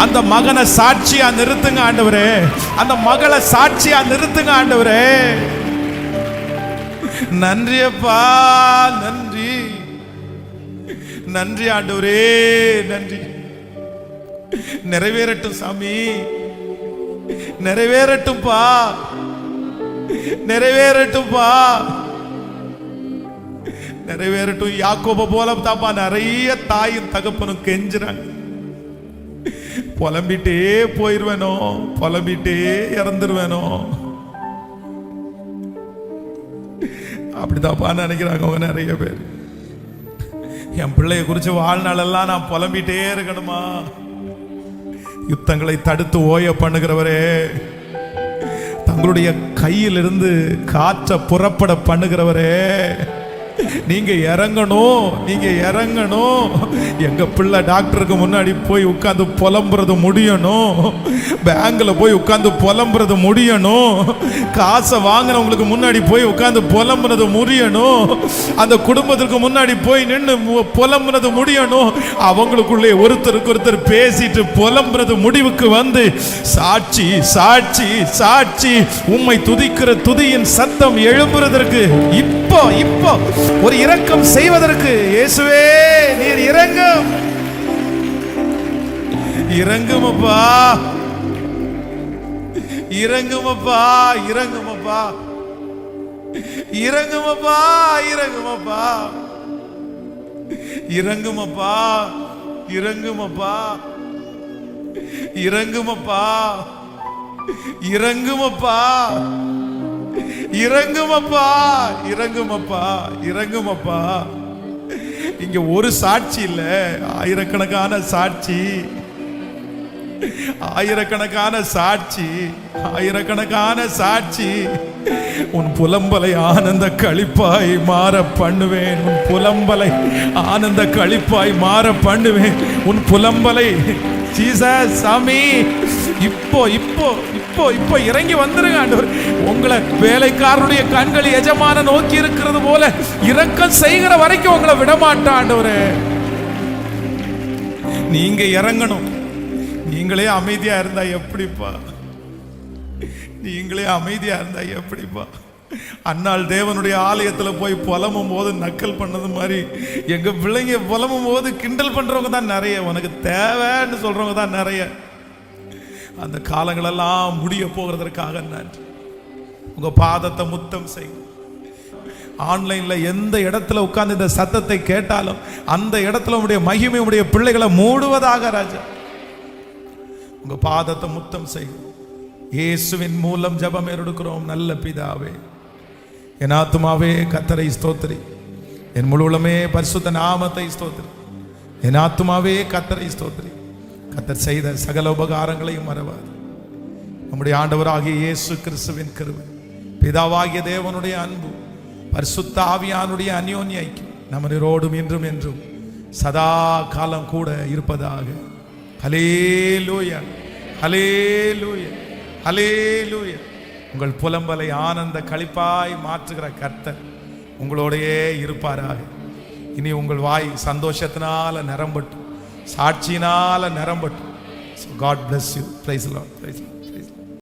அந்த மகனை சாட்சியா நிறுத்துங்க ஆண்டவரே. அந்த மகளை சாட்சியா நிறுத்துங்க ஆண்டவரே. நன்றி அப்பா, நன்றி, நன்றி ஆண்டவரே, நன்றி. நிறைவேறட்டும் சாமி, நிறைவேறட்டும்பா, நிறைவேறட்டும்பா, நிறைவேறட்டும். யாக்கோப போல தாப்பா நிறைய தாயும் தகப்பனும் கெஞ்சுறாங்க. புலம்பிட்டே போயிருவேனோ, புலம்பிட்டே இறந்துருவேனோ, அப்படிதாப்பா நினைக்கிறாங்க அவங்க நிறைய பேர். என் பிள்ளைய குறிச்சு வாழ்நாளெல்லாம் நான் புலம்பிட்டே இருக்கணுமா? யுத்தங்களை தடுத்து ஓய பண்ணுகிறவரே, தங்களுடைய கையிலிருந்து காற்றை புறப்பட பண்ணுகிறவரே, நீங்க இறங்கணும், நீங்க இறங்கணும். எங்க பிள்ளை டாக்டருக்கு முன்னாடி போய் உட்கார்ந்து புலம்புறது முடியணும், பேங்க்ல போய் உட்கார்ந்து புலம்புறது முடியணும், காசை வாங்கினவங்களுக்கு முன்னாடி போய் உட்கார்ந்து புலம்புறது முடியணும், அந்த குடும்பத்திற்கு முன்னாடி போய் நின்று புலம்புறது முடியணும். அவங்களுக்குள்ளே ஒருத்தருக்கு ஒருத்தர் பேசிட்டு புலம்புறது முடிவுக்கு வந்து, சாட்சி சாட்சி சாட்சி உம்மை துதிக்கிற துதியின் சத்தம் எழும்புறதற்கு இப்போ இப்போ ஒரு இரக்கம் செய்வதற்கு இயேசுவே நீர் இறங்கும், இறங்குமப்பா, இறங்குமப்பா, இறங்குமப்பா, இறங்குமப்பா, இறங்குமப்பா, இறங்குமப்பா, இறங்குமப்பா, இறங்குமப்பா, இறங்குமப்பா, இறங்குமப்பா, இறங்குமப்பா, இறங்குமப்பா. இங்க ஒரு சாட்சி இல்ல, ஆயிரக்கணக்கான சாட்சி, ஆயிரக்கணக்கான சாட்சி, ஆயிரக்கணக்கான சாட்சி. உன் புலம்பலை ஆனந்த களிப்பாய் மாற பண்ணுவேன், உன் புலம்பலை ஆனந்த களிப்பாய் மாற பண்ணுவேன், உன் புலம்பலை ஜீசஸ் சாமி இப்போ இப்போ இப்போ இப்போ இறங்கி வந்துருங்க ஆண்டவர். உங்களை வேலைக்காரனுடைய கண்கள் எஜமான நோக்கி இருக்கிறது போல இரக்கம் செய்கிற வரைக்கும் உங்களை விடமாட்டா ஆண்டவரே. நீங்க இறங்கணும். நீங்களே அமைதியா இருந்தா எப்படிப்பா? நீங்களே அமைதியா இருந்தா எப்படிப்பா? அன்னாள் தேவனுடைய ஆலயத்துல போய் புலம்பும் போது நக்கல் பண்ணது மாதிரி எங்க பிள்ளைங்க புலம்பும் போது கிண்டல் பண்றவங்க தான் நிறைய, உனக்கு தேவைன்னு சொல்றவங்க தான் நிறைய. அந்த காலங்களெல்லாம் முடிய போகிறதற்காக நன்றி. உங்க பாதத்தை முத்தம் செய்யும். ஆன்லைன்ல எந்த இடத்துல உட்கார்ந்து இந்த சத்தத்தை கேட்டாலும் அந்த இடத்துல உடைய மகிமை உடைய பிள்ளைகளை மூடுவதாக ராஜா. உங்க பாதத்தை முத்தம் செய்யும். இயேசுவின் மூலம் ஜெபம் எடுக்கிறோம் நல்ல பிதாவே. என் ஆத்துமாவே கர்த்தரை ஸ்தோத்திரி, என் முழுவலுமே பரிசுத்த நாமத்தை ஸ்தோத்திரி. என் ஆத்துமாவே கர்த்தரை ஸ்தோத்திரி. கர்த்தர் செய்த சகல உபகாரங்களையும் மறவாது. நம்முடைய ஆண்டவராகிய இயேசு கிறிஸ்துவின் கிருபை, பிதாவாகிய தேவனுடைய அன்பு, பரிசுத்த ஆவியானுடைய அந்யோன்ய ஐக்கியம் நம்மரோடும் இன்றும் என்றும் சதா காலம் கூட இருப்பதாக. ஹல்லேலூயா, ஹல்லேலூயா, ஹல்லேலூயா. உங்கள் புலம்பலை ஆனந்த களிப்பாய் மாற்றுகிற கர்த்தர் உங்களோடையே இருப்பாராக. இனி உங்கள் வாய் சந்தோஷத்தினால நிரம்பட்டும், சாட்சியினால நிரம்பட்டும். So God bless you. Praise the Lord. Praise the Lord.